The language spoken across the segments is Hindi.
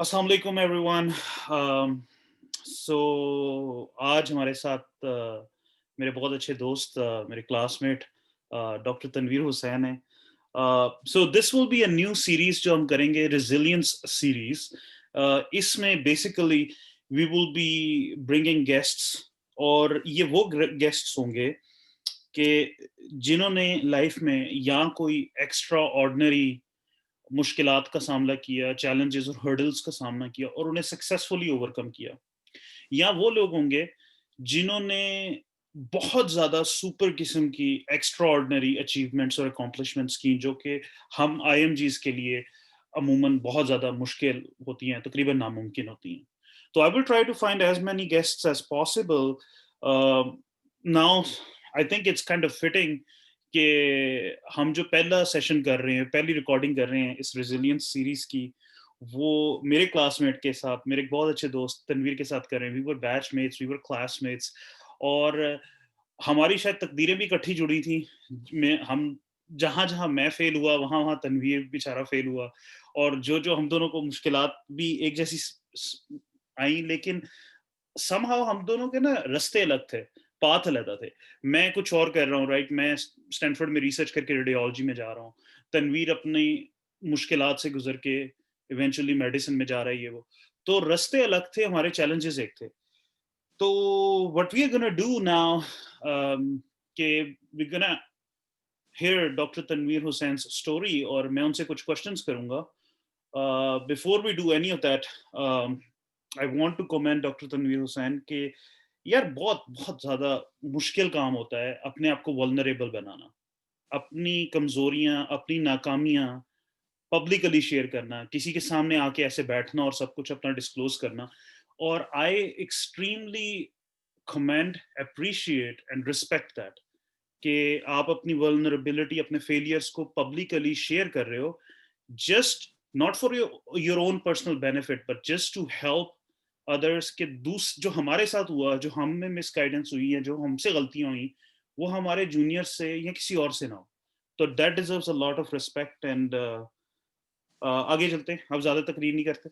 अस्सलाम वालेकुम एवरीवन। सो आज हमारे साथ मेरे बहुत अच्छे दोस्त मेरे क्लासमेट डॉक्टर तनवीर हुसैन हैं। So this will be a new series जो हम करेंगे, रेजिलियंस सीरीज। इसमें basically we will be bringing guests, और ये वो गेस्ट्स होंगे कि जिन्होंने लाइफ में या कोई एक्स्ट्रा ऑर्डिनरी मुश्किलात का सामना किया, चैलेंजेस और हर्डल्स का सामना किया और उन्हें सक्सेसफुली ओवरकम किया। या वो लोग होंगे जिन्होंने बहुत ज़्यादा सुपर किस्म की एक्स्ट्रा ऑर्डिनरी अचीवमेंट्स और अकॉम्प्लिशमेंट्स की, जो कि हम आईएमजीज़ के लिए अमूमन बहुत ज़्यादा मुश्किल होती हैं, तकरीबन नामुमकिन होती हैं। तो I will try to find as many guests as possible. Now I think it's kind of fitting कि हम जो पहला सेशन कर रहे हैं, पहली रिकॉर्डिंग कर रहे हैं इस रेज़िलियंस सीरीज़ की, वो मेरे क्लासमेट के साथ, मेरे एक बहुत अच्छे दोस्त तनवीर के साथ कर रहे हैं। We were batchmates, we were classmates, और हमारी शायद तकदीरें भी इकट्ठी जुड़ी थी। मैं हम जहाँ-जहाँ मैं फ़ेल हुआ, वहाँ-वहाँ तनवीर बेचारा फ़ेल हुआ, और जो-जो हम दोनों को मुश्किलात भी एक जैसी स आई, लेकिन समहाउ हम दोनों के ना रास्ते अलग थे, पाथ अलग थे। मैं कुछ और कर रहा हूँ, राइट? मैं स्टैनफोर्ड में रिसर्च करके रेडियोलॉजी में जा रहा हूँ। तनवीर अपनी मुश्किलात से गुज़र के इवेंचुअली मेडिसिन में जा रहा है, ये वो। तो रास्ते अलग थे, हमारे चैलेंजेस एक थे। तो what we are gonna do now, कि we gonna hear doctor Tanveer Hussain's story, और मैं उनसे कुछ क्वेश्चंस करूँगा। Before we do any of that, I want to comment doctor Tanveer Hussain के, यार बहुत बहुत ज़्यादा मुश्किल काम होता है अपने आप को वल्नरेबल बनाना। अपनी कमज़ोरियाँ, अपनी नाकामियाँ पब्लिकली शेयर करना, किसी के सामने आके ऐसे बैठना और सब कुछ अपना डिस्क्लोज़ करना। और आई extremely commend, appreciate and respect that, कि आप अपनी वल्नरेबिलिटी, अपने फेलियर्स को पब्लिकली शेयर कर रहे हो, just not for your own personal benefit, but just to help others, के दूस जो हमारे साथ हुआ, जो हम में मिसगाइडेंस हुई है, जो हमसे गलतियां हुई, वो हमारे जूनियर से या किसी और से ना हो। तो that deserves a lot of respect. And आगे चलते हैं, अब ज़्यादा तकरीर नहीं करते।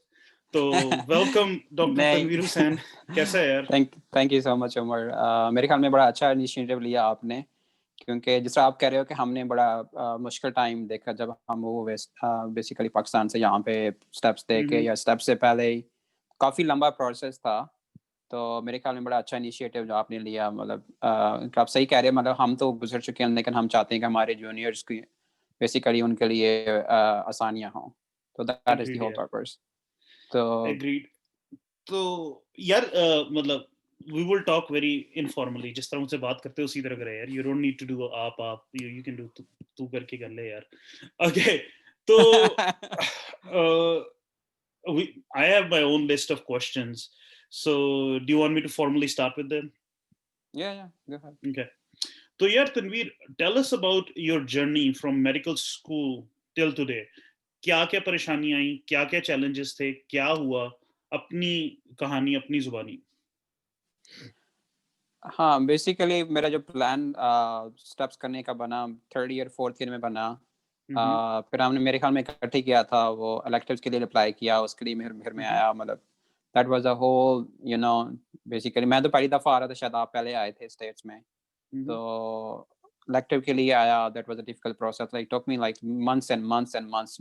तो वेलकम डॉक्टर नहीं। तनवीर हुसैन, कैसा है यार? Thank thank you so much Umar. मेरे ख्याल में बड़ा अच्छा इनिशिएटिव लिया आपने, क्योंकि जिस तरह आप कह रहे हो कि हमने बड़ा मुश्किल टाइम देखा जब हम वो बेसिकली पाकिस्तान से यहाँ पे स्टेप्स हुँ, देके, हुँ। या स्टेप से पहले ही काफ़ी लंबा प्रोसेस था। तो मेरे ख्याल में बड़ा अच्छा इनिशिएटिव जो आपने लिया, मतलब आप सही कह रहे हैं, मतलब हम तो गुजर चुके हैं, लेकिन हम चाहते हैं कि हमारे जूनियर्स की बेसिकली उनके लिए आसानियाँ हों। तो that is the agreed whole यार, पर्पस। तो एग्रीड। तो यार, मतलब we will talk very informally, जिस तरह मुझसे बात करते हो उसी तरह करें यार। You don't need to do आप, यू कैन डू तू, तू करके कर ले यार। ओके। तो we I have my own list of questions, so do you want me to formally start with them? Yeah, go ahead. Okay. तो यार Tanveer, tell us about your journey from medical school till today. क्या-क्या परेशानियाँ आई? क्या-क्या चैलेंजेस थे? क्या हुआ? अपनी कहानी अपनी ज़ुबानी। हाँ, बेसिकली मेरा जो प्लान स्टेप्स करने का बना 3rd ईयर 4th ईयर में बना। हुँ, हुँ। फिर हमने मेरे ख़्याल में इकट्ठे किया था, वो इलेक्टिव्स के लिए अप्लाई किया, उसके लिए मेरे घर में हुँ, हुँ। आया, मतलब that was a whole you know basically मैं तो पहली दफ़ा आ रहा था, शायद आप पहले आए थे स्टेट्स में। हुँ, हुँ। तो इलेक्टिव के लिए आया, that was a difficult process, like took me like months and months and months,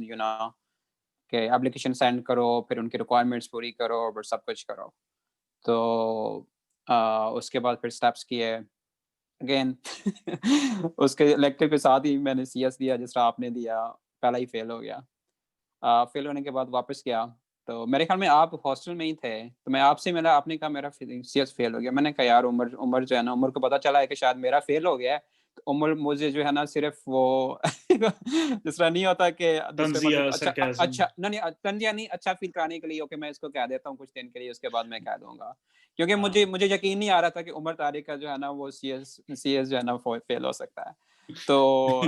कि एप्लीकेशन सेंड करो, फिर उनकी रिक्वायरमेंट्स पूरी करो, फिर सब कुछ करो। तो उसके बाद फिर स्टेप्स किए। अगेन उसके इलेक्टिव के साथ ही मैंने सीएस दिया, जिस तरह आपने दिया, पहला ही फेल हो गया। फेल होने के बाद वापस गया, तो मेरे ख्याल में आप हॉस्टल में ही थे, तो मैं आपसे मिला, आपने कहा मेरा सीएस फेल हो गया। मैंने कहा यार उमर उमर जो है ना, उमर को पता चला है कि शायद मेरा फेल हो गया है, तो उमर मुझे जो है ना सिर्फ़ वो जिस तरह नहीं होता कि दूसरे बंदे तंज़िया, को अच्छा सरकाज़म। अच्छा नहीं, नहीं तंज़िया नहीं, अच्छा फ़ील कराने के लिए, ओके मैं इसको कह देता हूँ कुछ दिन के लिए, उसके बाद मैं कह दूँगा। क्योंकि मुझे हाँ। मुझे यकीन नहीं आ रहा था कि उमर तारिक का जो है ना वो सीएस जो है ना फेल हो सकता है। तो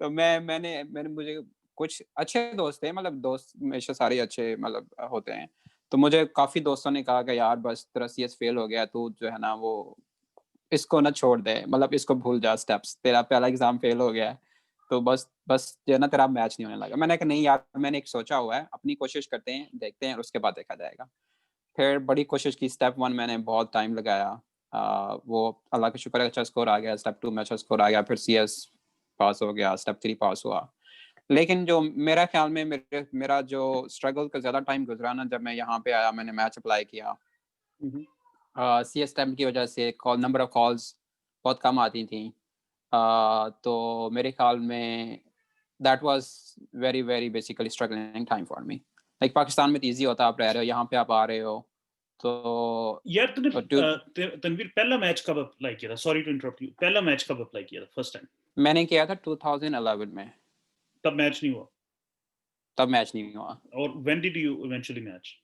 तो मैंने मैंने मुझे कुछ अच्छे दोस्त थे, मतलब दोस्त हमेशा सारे अच्छे, मतलब होते हैं। तो मुझे काफ़ी दोस्तों ने कहा कि यार बस तेरा सीएस फेल हो गया, तू जो है ना वो इसको ना छोड़ दे, मतलब इसको भूल जा स्टेप्स, तेरा पहला एग्ज़ाम फेल हो गया है। तो बस जो है ना तेरा मैच नहीं होने लगा। मैंने कहा नहीं यार, मैंने एक सोचा हुआ है, अपनी कोशिश करते हैं, देखते हैं, उसके बाद देखा जाएगा। फिर बड़ी कोशिश की, स्टेप 1 मैंने बहुत टाइम लगाया। वो अल्लाह का शुक्र है अच्छा स्कोर आ गया, स्टेप 2 में अच्छा स्कोर आ गया, फिर सीएस पास हो गया, स्टेप 3 पास हुआ। लेकिन जो मेरा ख्याल में मेरा जो स्ट्रगल का ज़्यादा टाइम गुजरा ना, जब मैं यहाँ पे आया, मैंने मैच अप्लाई किया, हम्म, सीएस स्टेप की वजह से नंबर ऑफ कॉल्स बहुत कम आती थी। तो मेरे ख्याल में that was very very basically struggling time for me. Like Pakistan में तो ईजी होता, आप रह रहे हो यहाँ पे, आप आ रहे हो तो यार तूने टू तनवीर पहला मैच कब अप्लाई किया था? सॉरी टू इंटरप्ट यू, पहला मैच कब अप्लाई किया था फर्स्ट टाइम? मैंने किया था 2011 में। तब मैच नहीं हुआ? तब मैच नहीं हुआ। और when did you eventually match?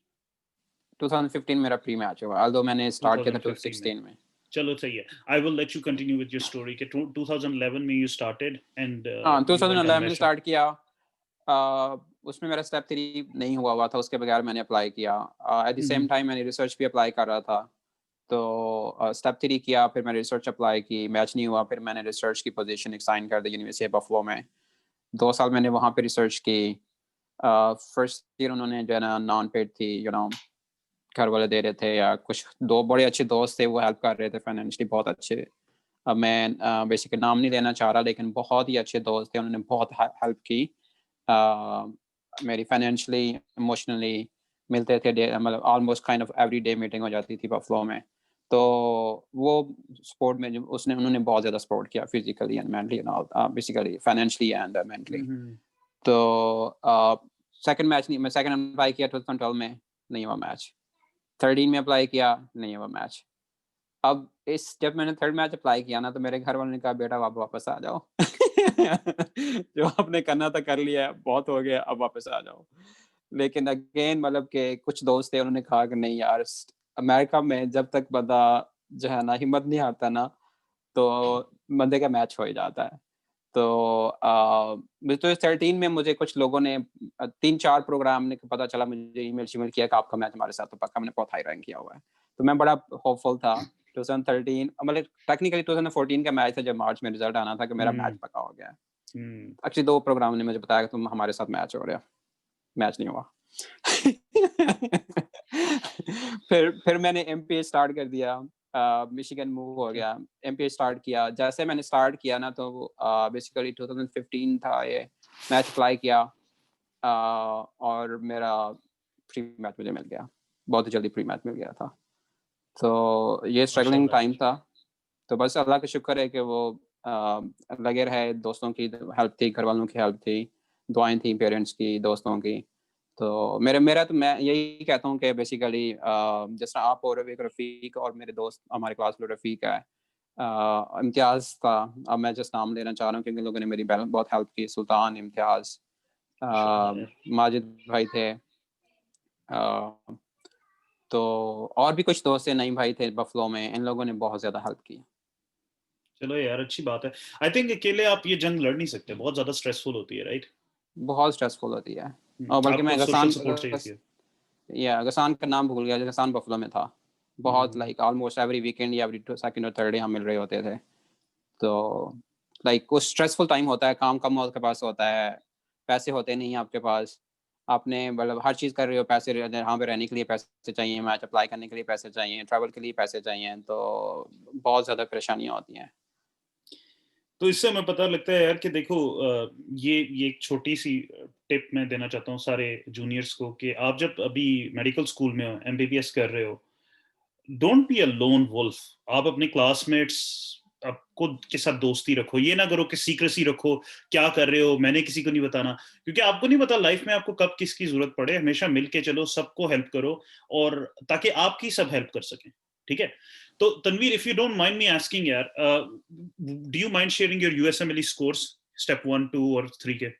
2015 मेरा प्री मैच हुआ, although मैंने स्टार्ट किया था 2015 में। 2016 में। चलो सही है, I will let you continue with your story कि 2011 में यू स्टार्टेड एंड हाँ, यू वेंट ऑन 2011 में मैच। स्टार्ट किया। उसमें मेरा स्टेप 3 नहीं हुआ था, उसके बगैर मैंने अप्लाई किया। एट द सेम टाइम मैंने रिसर्च भी अप्लाई कर रहा था। तो स्टेप 3 किया, फिर मैंने रिसर्च अप्लाई की, मैच नहीं हुआ, फिर मैंने रिसर्च की पोजीशन एक साइन कर दी यूनिवर्सिटी ऑफ बफलो में। 2 साल मैंने वहाँ पे रिसर्च की। फर्स्ट ईयर उन्होंने जो है ना नॉन पेड थी, घर वाले दे रहे थे, या कुछ दो बड़े अच्छे दोस्त थे वो हेल्प कर रहे थे फाइनेंशियली, बहुत अच्छे। अब मैं बेसिकली नाम नहीं लेना चाह रहा, लेकिन बहुत ही अच्छे दोस्त थे, उन्होंने बहुत हेल्प की। मेरी फाइनेंशियली, इमोशनली मिलते थे, मतलब almost kind of every day meeting हो जाती थी बफलो में। तो वो सपोर्ट में जो उन्होंने बहुत ज़्यादा सपोर्ट किया, physically and mentally and all, basically financially and mentally. तो सेकंड मैच नहीं, मैं सेकंड अप्लाई किया 2012 में, नहीं हुआ मैच। 13 में अप्लाई किया, नहीं हुआ मैच। अब जब मैंने थर्ड मैच अप्लाई किया ना, तो मेरे घर वालों ने कहा बेटा आप वापस आ जाओ। जो आपने करना था कर लिया है, बहुत हो गया, अब वापस आ जाओ। लेकिन अगेन मतलब कि कुछ दोस्त थे, उन्होंने कहा कि नहीं यार, अमेरिका में जब तक बंदा जो है ना हिम्मत नहीं हारता ना, तो बंदे का मैच हो ही जाता है। तो 13 में मुझे कुछ लोगों ने 3-4 प्रोग्राम ने पता चला, मुझे ईमेल शीमेल किया कि आपका मैच हमारे साथ, तो पक्का मैंने बहुत हाई रैंक किया हुआ है। तो मैं बड़ा होपफुल था। 2013 मतलब टेक्निकली 2014 का मैच था, जब मार्च में रिजल्ट आना था कि मेरा मैच पक्का हो गया है। एक्चुअली 2 प्रोग्राम ने मुझे बताया कि तुम हमारे साथ मैच हो रहा है, मैच नहीं हुआ। फिर मैंने एमपीए स्टार्ट कर दिया, मिशिगन मूव हो गया, एमपीए स्टार्ट किया। जैसे मैंने स्टार्ट किया ना, तो बेसिकली 2015 था ये, मैच अप्लाई किया, और मेरा प्री मैच मुझे मिल गया, बहुत ही जल्दी प्री मैच मिल गया था। तो ये स्ट्रगलिंग माशाल्लाह। टाइम था। तो बस अल्लाह का शुक्र है कि वो लगे रहे, दोस्तों की हेल्प थी, घर वालों की हेल्प थी, दुआएं थी पेरेंट्स की, दोस्तों की। तो मेरा तो मैं यही कहता हूँ कि बेसिकली जिस तरह आप और एक रफ़ीक और मेरे दोस्त, हमारे क्लास में रफ़ीक है, इम्तियाज़ था, अब मैं जस्ट नाम लेना चाह रहा हूँ क्योंकि लोगों ने मेरी बहुत हेल्प की, सुल्तान, इम्तियाज़, माशाल्लाह यार। माजिद भाई थे, अ, तो और भी कुछ दोस्त थे, नईम भाई थे बफलो में, इन लोगों ने बहुत ज़्यादा हेल्प की। चलो यार अच्छी बात है। आई थिंक अकेले आप ये जंग लड़ नहीं सकते, बहुत ज्यादा स्ट्रेसफुल होती है, राइट? बहुत स्ट्रेसफुल होती है। और बल्कि आपको मैं सोशल सपोर्ट चाहिए थी। गसान का नाम भूल गया, गसान बफलो में था। बहुत हम्म, लाइक ऑलमोस्ट एवरी वीकेंड या एवरी सेकंड और थर्ड डे हम मिल रहे होते थे। तो लाइक कुछ स्ट्रेसफुल टाइम होता है, काम कम आपके पास होता है, पैसे होते नहीं हैं आपके पास, आपने मतलब हर चीज़ कर रहे हो, पैसे यहाँ पे रहने के लिए पैसे चाहिए, मैच अप्लाई करने के लिए पैसे चाहिए, ट्रैवल के लिए पैसे चाहिए, तो बहुत ज़्यादा परेशानियाँ होती हैं। तो इससे हमें पता लगता है यार कि देखो, ये एक छोटी सी टिप मैं देना चाहता हूँ सारे जूनियर्स को कि आप जब अभी मेडिकल स्कूल में हो, एमबीबीएस कर रहे हो, don't be a lone wolf. आप अपने क्लासमेट्स आपको के साथ दोस्ती रखो, ये ना करो कि सीक्रेसी रखो, क्या कर रहे हो मैंने किसी को नहीं बताना, क्योंकि आपको नहीं पता लाइफ में आपको कब किसकी जरूरत पड़े। हमेशा मिलके चलो, सबको हेल्प करो, और ताकि आपकी सब हेल्प कर सकें। ठीक है? तो Tanveer, if you don't mind me asking यार, do you mind sharing your USMLE scores, step 1, 2 और 3 के?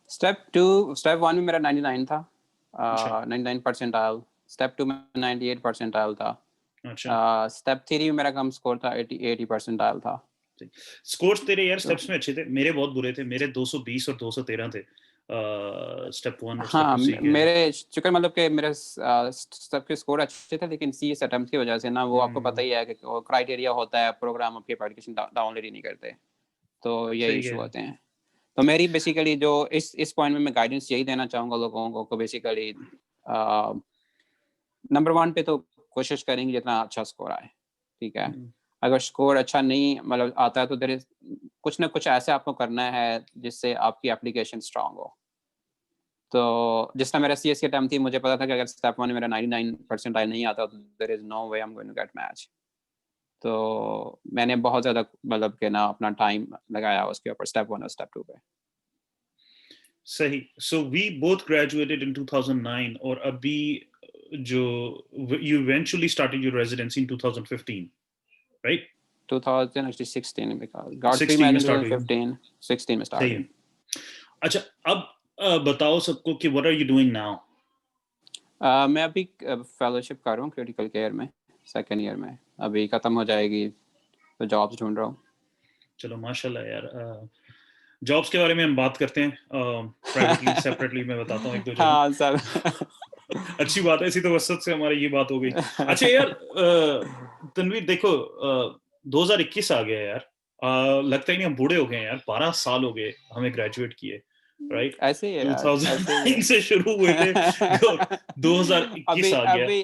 स्टेप 1 में मेरा 99 था, अच्छा। 99 परसेंटाइल। स्टेप 2 में 98 परसेंटाइल था। अच्छा। स्टेप 3 में मेरा कम स्कोर था, 80 परसेंटाइल था। स्कोर्स तेरे यार तो स्टेप्स में अच्छे थे, मेरे बहुत बुरे थे, मेरे 220 और 213 थे स्टेप 1 और स्टेप हाँ, 2 सी के। मेरे शुक्र मतलब कि मेरे सबके स्कोर अच्छे थे, लेकिन सी एस अटेम्प्ट की वजह से ना, वो आपको पता हम्म, ही है कि क्राइटेरिया होता है, प्रोग्राम आपकी एप्लीकेशन डाउनलोड ही नहीं करते, तो ये सही इशू है। होते हैं। तो मेरी बेसिकली जो इस पॉइंट में मैं गाइडेंस यही देना चाहूंगा लोगों को बेसिकली नंबर 1 पे तो कोशिश करेंगे जितना अच्छा स्कोर आए, ठीक है। अगर स्कोर अच्छा नहीं मतलब आता है तो देयर इज कुछ ना कुछ ऐसे आपको करना है जिससे आपकी एप्लीकेशन स्ट्रांग हो। तो जिस टाइम मेरा सीएस की टाइम थी मुझे पता था कि अगर स्टेप 1 में मेरा 99 परसेंटाइल नहीं आता तो there is no way I am going to get match. तो मैंने बहुत ज़्यादा मतलब कि ना अपना टाइम लगाया उसके ऊपर स्टेप 1 और स्टेप 2 पे। सही। So we both graduated in 2009 और अभी जो you eventually started your residency in 2015, right? 2016 because got 16 में pre-med in स्टार्ट हुई। 2015, 16 में सही start है। हुई। अच्छा, अब बताओ सबको कि what are you doing now? मैं अभी फेलोशिप कर रहा हूँ क्रिटिकल केयर में, सेकेंड ईयर में, अभी खत्म हो जाएगी तो जॉब्स ढूंढ रहा हूँ। चलो माशाल्लाह यार। जॉब्स के बारे में हम बात करते हैं प्राइवेटली, सेपरेटली मैं बताता हूँ एक दो जगह। हाँ सब अच्छी बात है, इसी तो वसत से हमारी ये बात हो गई। अच्छा यार तनवीर देखो 2021 आ गया यार, लगता ही नहीं हम बूढ़े हो गए यार, 12 साल हो गए हमें ग्रेजुएट किए, राइट? ऐसे ही है यार, ऐसे ही 2009 से शुरू हुए थे, 2021 अभी आ गया। अभी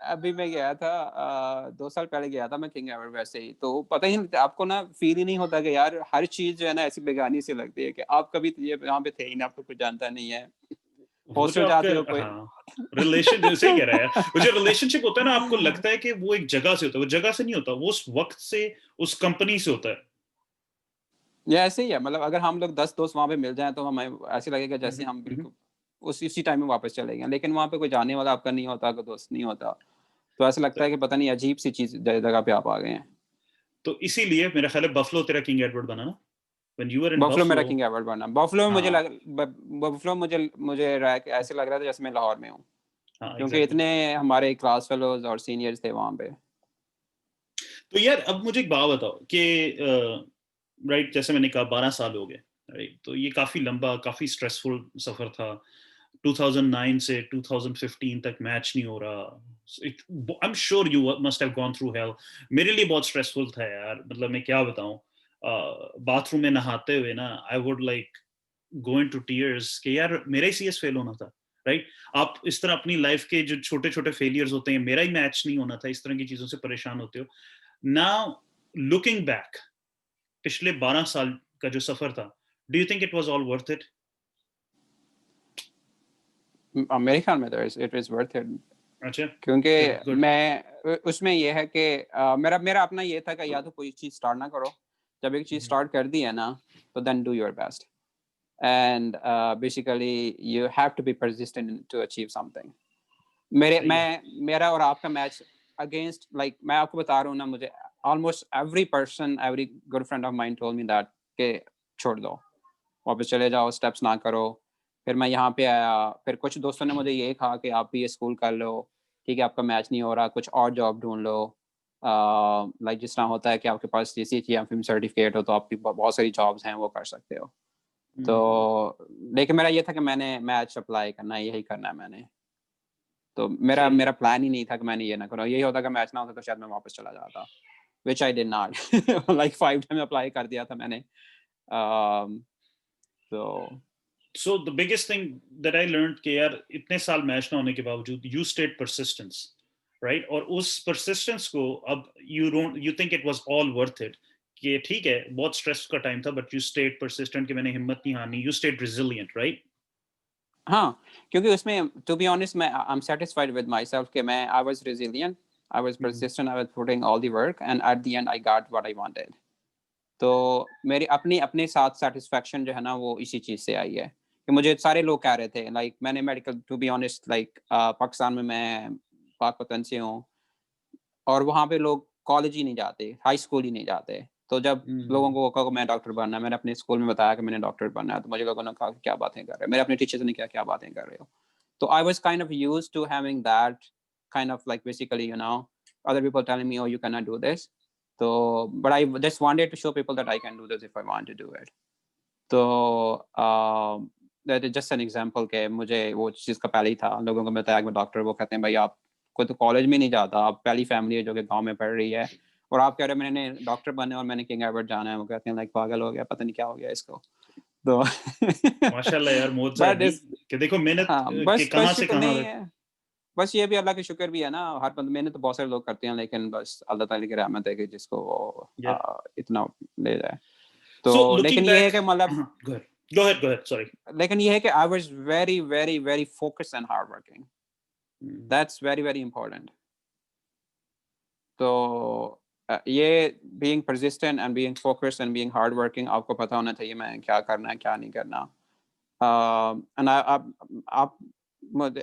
अभी मैं गया था 2 साल पहले गया था मैं किंग एडवर्ड, वैसे ही तो पता ही नहीं आपको ना फील ही नहीं होता कि यार हर चीज जो है ना ऐसी बेगानी सी लगती है कि आप कभी ये यहाँ पे थे ही ना, आपको कुछ जानता नहीं है। वो जो हॉस्टल जाते हो आपका, कोई हाँ, रिलेशन सही कह रहा है यार, वो जो रिलेशनशिप होता है ना, आपको लगता है कि वो एक जगह से होता है, वो जगह से नहीं होता, वो उस वक्त से, उस कंपनी से होता है। ये ऐसे ही है, मतलब अगर हम लोग 10 दोस्त वहां पे मिल जाएं तो हमें ऐसे लगेगा जैसे हम हम्म। बिल्कुल उसी टाइम में वापस चले गए, लेकिन वहां पे कोई जाने वाला आपका नहीं होता, कोई दोस्त नहीं होता, तो ऐसा लगता है कि पता नहीं अजीब सी चीज जगह पे आप आ गए हैं। तो इसीलिए मेरा ख्याल है बफलो तेरा किंग एडवर्ड बना ना, when you were in buffalo मेरा बफलो। किंग एडवर्ड बना। बफलो में हाँ बफलो मुझे ऐसे लग रहा था जैसे मैं लाहौर में हूँ, हाँ क्योंकि एग्जैक्टली। इतने हमारे क्लास फेलोज और सीनियर्स थे वहां पे। तो यार अब मुझे एक बात बताओ कि राइट, जैसे मैंने कहा 12 साल हो गए, राइट? तो ये काफी लंबा, काफी स्ट्रेसफुल सफर था। 2009 से 2015 तक मैच नहीं हो रहा। I am sure you must have gone through hell. मेरे लिए बहुत स्ट्रेसफुल था यार, मतलब मैं क्या बताऊं, बाथरूम में नहाते हुए ना I would like go into tears कि यार मेरा ही सीएस फेल होना था, राइट? आप इस तरह अपनी लाइफ के जो छोटे छोटे फेलियर्स होते हैं, मेरा ही मैच नहीं होना था, इस तरह की चीजों से परेशान होते हो। नाउ लुकिंग बैक, पिछले 12 साल का जो सफर था, do you think it was all worth it? मेरे ख्याल में तो इट इज वर्थ इट, अच्छा, क्योंकि चलो गुड। मैं उसमें ये है कि मेरा अपना ये था कि या तो कोई चीज स्टार्ट ना करो, जब एक चीज स्टार्ट कर दी है ना तो then do your best and basically you have to be persistent to achieve something. सही है। मेरा और आपका मैच अगेंस्ट लाइक मैं आपको बता रहा हूँ ना, मुझे almost every person every good friend of mind told me that के छोड़ दो, वापस चले जाओ, स्टेप्स ना करो। फिर मैं यहाँ पे आया, फिर कुछ दोस्तों ने मुझे ये कहा कि आप भी ये स्कूल कर लो, ठीक है आपका मैच नहीं हो रहा, कुछ और जॉब ढूंढ लो। लाइक जिस तरह होता है कि आपके पास CCHE या फिल्म सर्टिफिकेट हो तो आपकी बहुत सारी जॉब्स हैं वो कर सकते हो। तो लेकिन मेरा ये था कि मैंने मैच अप्लाई करना है, यही करना है मैंने। तो मेरा सही है। मेरा प्लान ही नहीं था कि मैंने ये ना करूँ, यही होता कि मैच ना होता तो शायद मैं वापस चला जाता, which I did not like 5 time apply कर दिया था मैंने। तो So the biggest thing that I learned कि यार इतने साल मैच ना होने के बावजूद you stayed persistence, right? और उस persistence को अब you think it was all worth it, कि ठीक है बहुत स्ट्रेस का टाइम था but you stayed persistent कि मैंने हिम्मत नहीं हारनी, you stayed resilient, right? हाँ, क्योंकि उसमें टू बी ऑनेस्ट मैं I am satisfied with my self कि मैं I was resilient, I was persistent, I was putting all the work and at the and I got what I wanted. तो मेरी अपनी अपने साथ सैटिस्फैक्शन जो है ना वो इसी चीज से आई है कि मुझे सारे लोग कह रहे थे लाइक मैंने medical to be honest like Pakistan में मैं पाक से हूँ और वहाँ पे लोग कॉलेज ही नहीं जाते, हाई स्कूल ही नहीं जाते। तो जब लोगों को कहा मैं डॉक्टर बनना है, मैंने अपने स्कूल में बताया कि मैंने डॉक्टर बनना है, तो मुझे लोगों ने कहा क्या बातें कर रहे हो, मेरे अपने टीचर्स ने क्या बातें कर रहे हो। तो I was kind of used to having that kind of like basically other people telling me oh you cannot do this, so but I just wanted to show people that I can do this if I want to do it. तो that is just an example कि मुझे वो चीज़ का पहले ही था, लोगों को बताया कि मैं डॉक्टर, वो कहते हैं भाई आप कोई तो कॉलेज में नहीं जाता, आप पहली फैमिली है जो कि गांव में पढ़ रही है और आप कह रहे हो मैंने डॉक्टर बनना है और मैंने किंग एडवर्ड जाना है, वो कहते हैं लाइक पागल हो गया, पता नहीं क्या हो गया इसको। तो माशाल्लाह यार बट मोत्ज़ार्ट इस कि देखो मेहनत हाँ, के बस कहाँ से शुक्र कहाँ नहीं तक। है। बस ये भी अल्लाह का शुक्र भी है ना, हर बंद मेहनत तो बहुत सारे लोग करते हैं, लेकिन बस अल्लाह ताला की रहमत है कि जिसको वो या इतना ले जाए। तो सो लुकिंग लेकिन ये है बैक कि मतलब गो अहेड सॉरी। लेकिन ये है कि I was very, very, very focused and hard working. Hmm, that's very, very important. तो ये being persistent and being focused and being hard working, आपको पता होना चाहिए मैं क्या करना है, क्या नहीं करना। एंड आप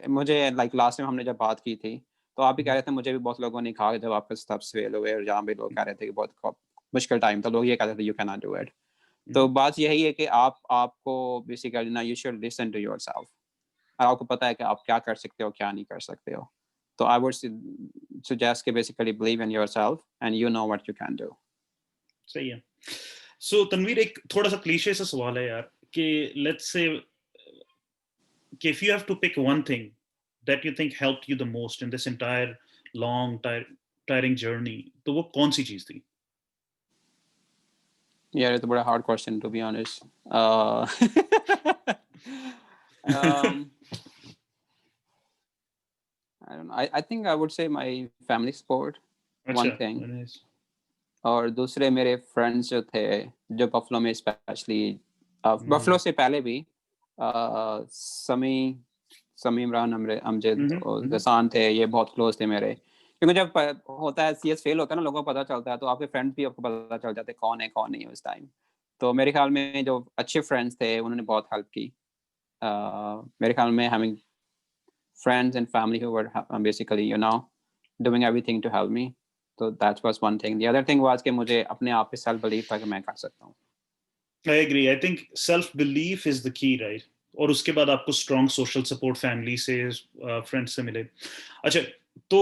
मुझे लाइक लास्ट टाइम हमने जब बात की थी, तो आप भी कह हुँ, रहे थे, मुझे भी बहुत लोगों ने कहा जब आपके स्टेप्स फेल हुए और जहाँ भी लोग कह रहे थे कि बहुत मुश्किल टाइम था, लोग ये कह रहे थे you can not do it. तो हुँ, बात यही है कि आपको बेसिकली ना, you should listen to yourself. और आपको पता है कि आप क्या कर सकते हो, क्या नहीं कर सकते हो। तो आई वुड suggest कि basically believe in yourself and you know what you can do. सही है। सो तनवीर एक थोड़ा-सा क्लीशे सा सवाल है यार कि लेट्स से कि if you have to pick one thing that you think helped you the most in this entire long tiring journey तो वो कौन-सी चीज़ थी? यार ये तो बड़ा hard question to be honest. um, I don't know. I think I would say my family support, अच्छा, one thing. नाइस। और दूसरे मेरे फ्रेंड्स जो थे, जो बफलो में स्पेशली बफलो हुँ, से पहले भी समी समी इमरान अमजद हुँ, हुँ, और हुँ, गसान थे, ये बहुत क्लोज थे मेरे। क्योंकि जब होता है सीएस फेल होता है ना, लोगों को पता चलता है, तो आपके फ्रेंड्स भी आपको पता चल जाते हैं कौन है कौन नहीं है उस टाइम। तो मेरे ख्याल में जो अच्छे फ्रेंड्स थे उन्होंने बहुत हेल्प की। मेरे ख्याल में having friends and family who were basically, doing everything to help me. So that was one thing. The other thing was कि मुझे अपने आप पे self belief था कि मैं कर सकता हूँ। I agree. I think self belief is the key right और उसके बाद आपको स्ट्रॉन्ग सोशल सपोर्ट फैमिली से फ्रेंड्स से मिले। अच्छा, तो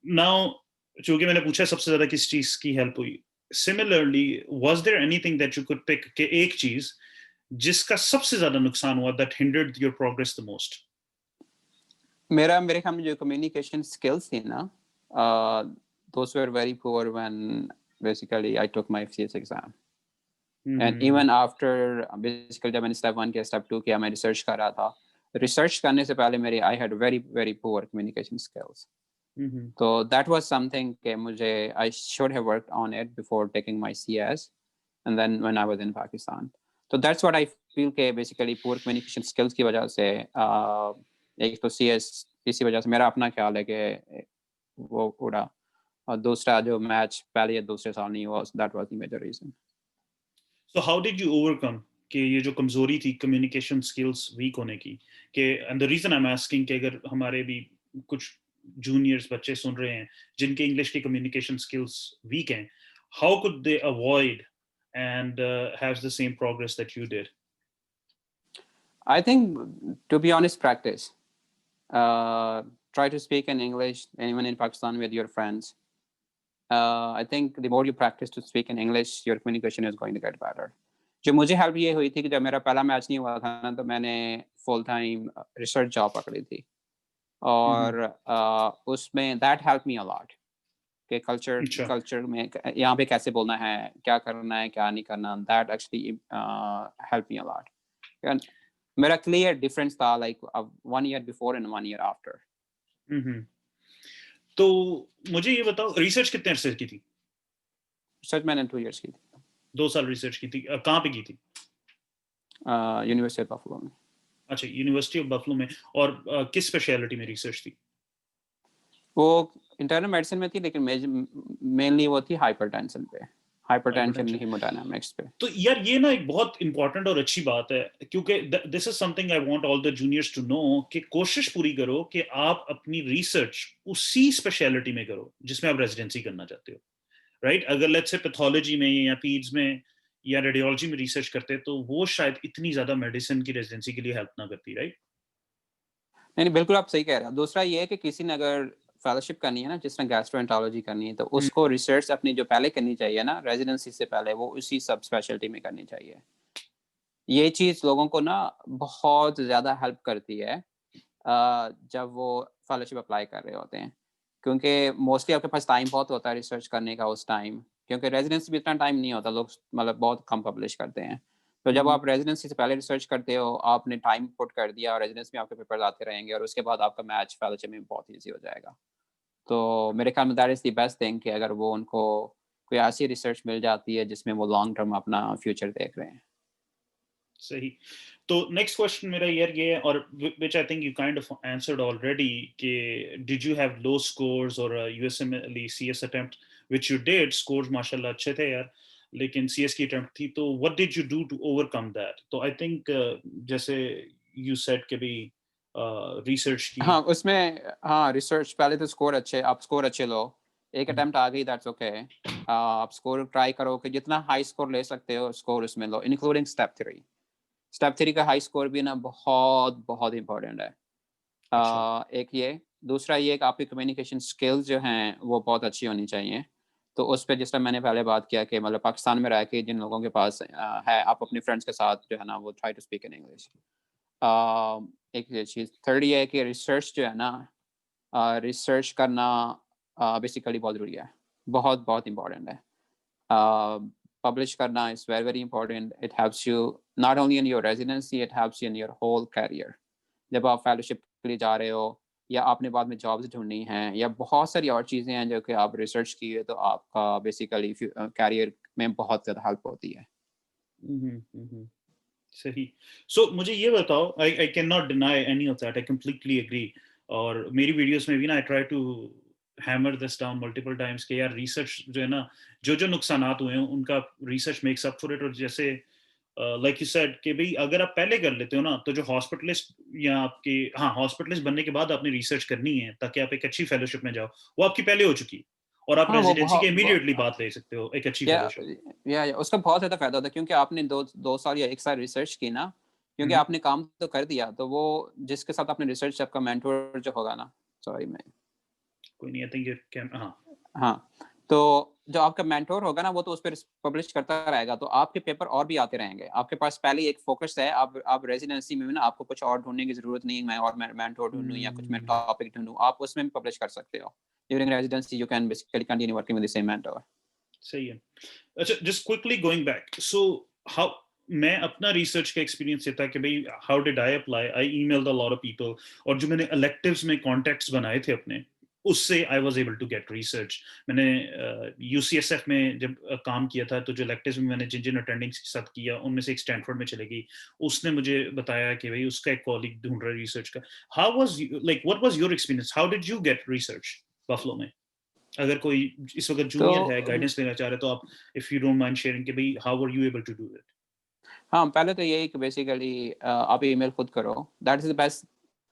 नाउ चूँकि मैंने पूछा सबसे ज़्यादा किस चीज़ की हेल्प हुई? Similarly was there anything that you could pick कि एक चीज़ जिसका सबसे ज़्यादा नुकसान हुआ that hindered your progress the most? मेरे ख्याल में जो communication skills थी ना, those were very poor when basically I took my FCS exam. Hmm, And hmm, even after basically जब मैंने step 1 किया, step 2 किया, मैं रिसर्च कर रहा था। रिसर्च करने से पहले मेरी I had very very poor communication skills. Hmm, hmm. So that was something कि मुझे I should have worked on it before taking my CS and then when I was in Pakistan. So that's what I feel कि basically poor communication skills की वजह से एक तो CS इसी वजह से मेरा अपना ख्याल है कि वो उड़ा और दूसरा जो मैच पहले या दूसरे साल नहीं हुआ, that was the major reason. So how did you overcome कि ये जो कमजोरी थी कम्युनिकेशन स्किल्स वीक होने की कि and the reason I am asking कि अगर हमारे भी कुछ जूनियर्स बच्चे सुन रहे हैं जिनके इंग्लिश की कम्युनिकेशन स्किल्स वीक हैं how could they avoid and have the same progress that you did? I think, to be honest, practice. Uh, Try to speak in English, even in Pakistan, with your friends. I think the more you practice to speak in English, your communication is going to get better. जो मुझे हेल्प ये हुई थी कि जब मेरा पहला मैच नहीं हुआ था ना, तो मैंने फुल टाइम रिसर्च जॉब पकड़ी थी और उसमें that help me a lot कि कल्चर अच्छा कल्चर में यहाँ पे कैसे बोलना है, क्या करना है, क्या नहीं करना, that actually help me a lot. मेरा क्लियर डिफरेंस था like 1 year before and 1 year after. Hmm तो मुझे ये बताओ रिसर्च कितने अरसे की थी? रिसर्च मैंने 2 इयर्स की थी 2 साल रिसर्च की थी कहाँ पे की थी? यूनिवर्सिटी ऑफ बफलो में। अच्छा यूनिवर्सिटी ऑफ बफलो में और किस स्पेशलिटी में रिसर्च थी? वो इंटरनल मेडिसिन में थी, लेकिन मेनली वो थी हाइपरटेंशन पे, हाइपरटेंशन हाइपरटेंशन। हीमोडायनामिक्स पे। तो यार ये ना एक बहुत इंपॉर्टेंट और अच्छी बात है क्योंकि this is something I want all the juniors to know कि कोशिश पूरी करो कि आप अपनी रिसर्च उसी स्पेशलिटी में करो जिसमें आप रेजिडेंसी करना चाहते हो राइट अगर लेट्स से पैथोलॉजी में या पीड्स में या रेडियोलॉजी में रिसर्च करते तो वो शायद इतनी ज्यादा मेडिसिन की रेजिडेंसी के लिए हेल्प ना करती राइट? नहीं, नहीं, बिल्कुल आप सही कह रहे हो। दूसरा ये है कि किसी ने अगर फेलोशिप करनी है ना, जिसने गैस्ट्रोएंटरोलॉजी करनी है, तो उसको रिसर्च अपनी जो पहले करनी चाहिए ना, रेजिडेंसी से पहले, वो उसी सब स्पेशलिटी में करनी चाहिए। ये चीज़ लोगों को ना बहुत ज़्यादा हेल्प करती है जब वो फेलोशिप अप्लाई कर रहे होते हैं। क्योंकि मोस्टली आपके पास टाइम बहुत होता है रिसर्च करने का उस टाइम, क्योंकि रेजिडेंसी में इतना टाइम नहीं होता, लोग मतलब बहुत कम पब्लिश करते हैं। तो जब आप रेजिडेंसी से पहले रिसर्च करते हो, आपने टाइम पुट कर दिया और रेजिडेंस में आपके पेपर आते रहेंगे और उसके बाद आपका मैच फेलोशिप में बहुत ईजी हो जाएगा। तो मेरे ख्याल में that is the best thing कि अगर वो उनको कोई ऐसी रिसर्च मिल जाती है जिसमें वो लॉन्ग टर्म अपना फ्यूचर देख रहे हैं। सही। तो नेक्स्ट क्वेश्चन मेरा यार ये है, और which I think you kind of answered already, कि did you have low scores और USMLE CS attempt, which you did, scores माशाल्लाह अच्छे थे यार, लेकिन सीएस की अटेम्प्ट थी, तो what did you do to overcome that? तो आई थिंक जैसे यू सेड कि भी रिसर्च की। हाँ, उसमें हाँ, रिसर्च पहले तो आप स्कोर अच्छे लो। एक अटेम्प्ट आ गई दैट्स ओके। आप स्कोर ट्राई करो कि जितना हाई स्कोर ले सकते हो स्कोर उसमें लो, इंक्लूडिंग स्टेप 3। स्टेप 3 का हाई स्कोर भी ना बहुत इम्पोर्टेंट है। अच्छा। एक ये, दूसरा ये कि आपकी कम्युनिकेशन स्किल्स जो हैं वो बहुत अच्छी होनी चाहिए। तो उस पे जिस तरह मैंने पहले बात किया कि मतलब पाकिस्तान में रह के जिन लोगों के पास है, आप अपने फ्रेंड्स के साथ जो है ना वो try to speak in English. एक ये चीज़, थर्ड ये है कि रिसर्च जो है ना, रिसर्च करना बेसिकली बहुत ज़रूरी है, बहुत इम्पोर्टेंट है। पब्लिश करना is very important. It helps you not only in your residency, it helps you in your whole career. जब आप फेलोशिप के लिए जा रहे हो या आपने बाद में जॉब्स ढूँढनी हैं या बहुत सारी और चीज़ें हैं जो कि आप रिसर्च की है, तो आपका बेसिकली करियर में बहुत ज़्यादा हेल्प होती है। हम्म, सही। सो मुझे ये बताओ, I can not deny any of that, I completely agree. और मेरी वीडियोस में भी ना I try to hammer this down multiple times कि यार रिसर्च जो है ना, जो जो नुकसानात हुए हैं उनका research makes up for it. और जैसे लाइक यू सेड कि भाई अगर आप पहले कर लेते हो ना, तो जो हॉस्पिटलिस्ट या आपके, हाँ, हॉस्पिटलिस्ट बनने के बाद आपने रिसर्च करनी है ताकि आप एक अच्छी फेलोशिप में जाओ, वो आपकी पहले हो चुकी है, और आप हाँ, वो रेजिडेंसी के बहुत इमीडिएटली बात ले सकते हो एक अच्छी या फेलोशिप। या उसका बहुत ज़्यादा फ़ायदा होता है क्योंकि आपने 2 साल या 1 साल रिसर्च की ना, क्योंकि आपने काम तो कर दिया, तो वो जिसके साथ आपने रिसर्च, आपका मेंटर जो होगा ना, सॉरी मैं कोई नहीं, आई थिंक यू कैन, हाँ। हाँ, तो जो आपका मेंटर होगा ना, वो तो उस पे पब्लिश करता रहेगा, तो आपके पेपर और भी आते रहेंगे। आपके पास पहले ही एक फ़ोकस है, आप रेज़िडेंसी में भी ना आपको कुछ और ढूँढने की ज़रूरत नहीं है, मैं मेंटर ढूँढूँ या कुछ मैं हम्म, टॉपिक ढूँढूँ, आप उसमें भी पब्लिश कर सकते हो। During Residency you can basically continue working with the same mentor. सही है। अच्छा, just quickly going back, so how, मैं अपना रिसर्च का एक्सपीरियंस ये था कि भाई how did I apply, I emailed a lot of people, और जो मैंने इलेक्टिव्स में कॉन्टैक्ट्स बनाए थे अपने, उससे I was able to get research. मैंने यूसीएसएफ में जब काम किया था, तो जो इलेक्टिव्स में मैंने जिन जिन अटेंडिंग्स के साथ किया, उनमें से एक स्टैनफोर्ड में चली गई, उसने मुझे बताया कि भाई उसका एक कॉलीग ढूंढ रहा है रिसर्च का। How was, like what was your experience, how did you get research buffalo में? अगर कोई इस वक्त तो जूनियर है, गाइडेंस लेना चाह रहे, तो आप, if you don't mind sharing, कि भाई how are you able to do it? हाँ, पहले तो यही कि बेसिकली आप ईमेल खुद करो, दैट इज़ द बेस्ट।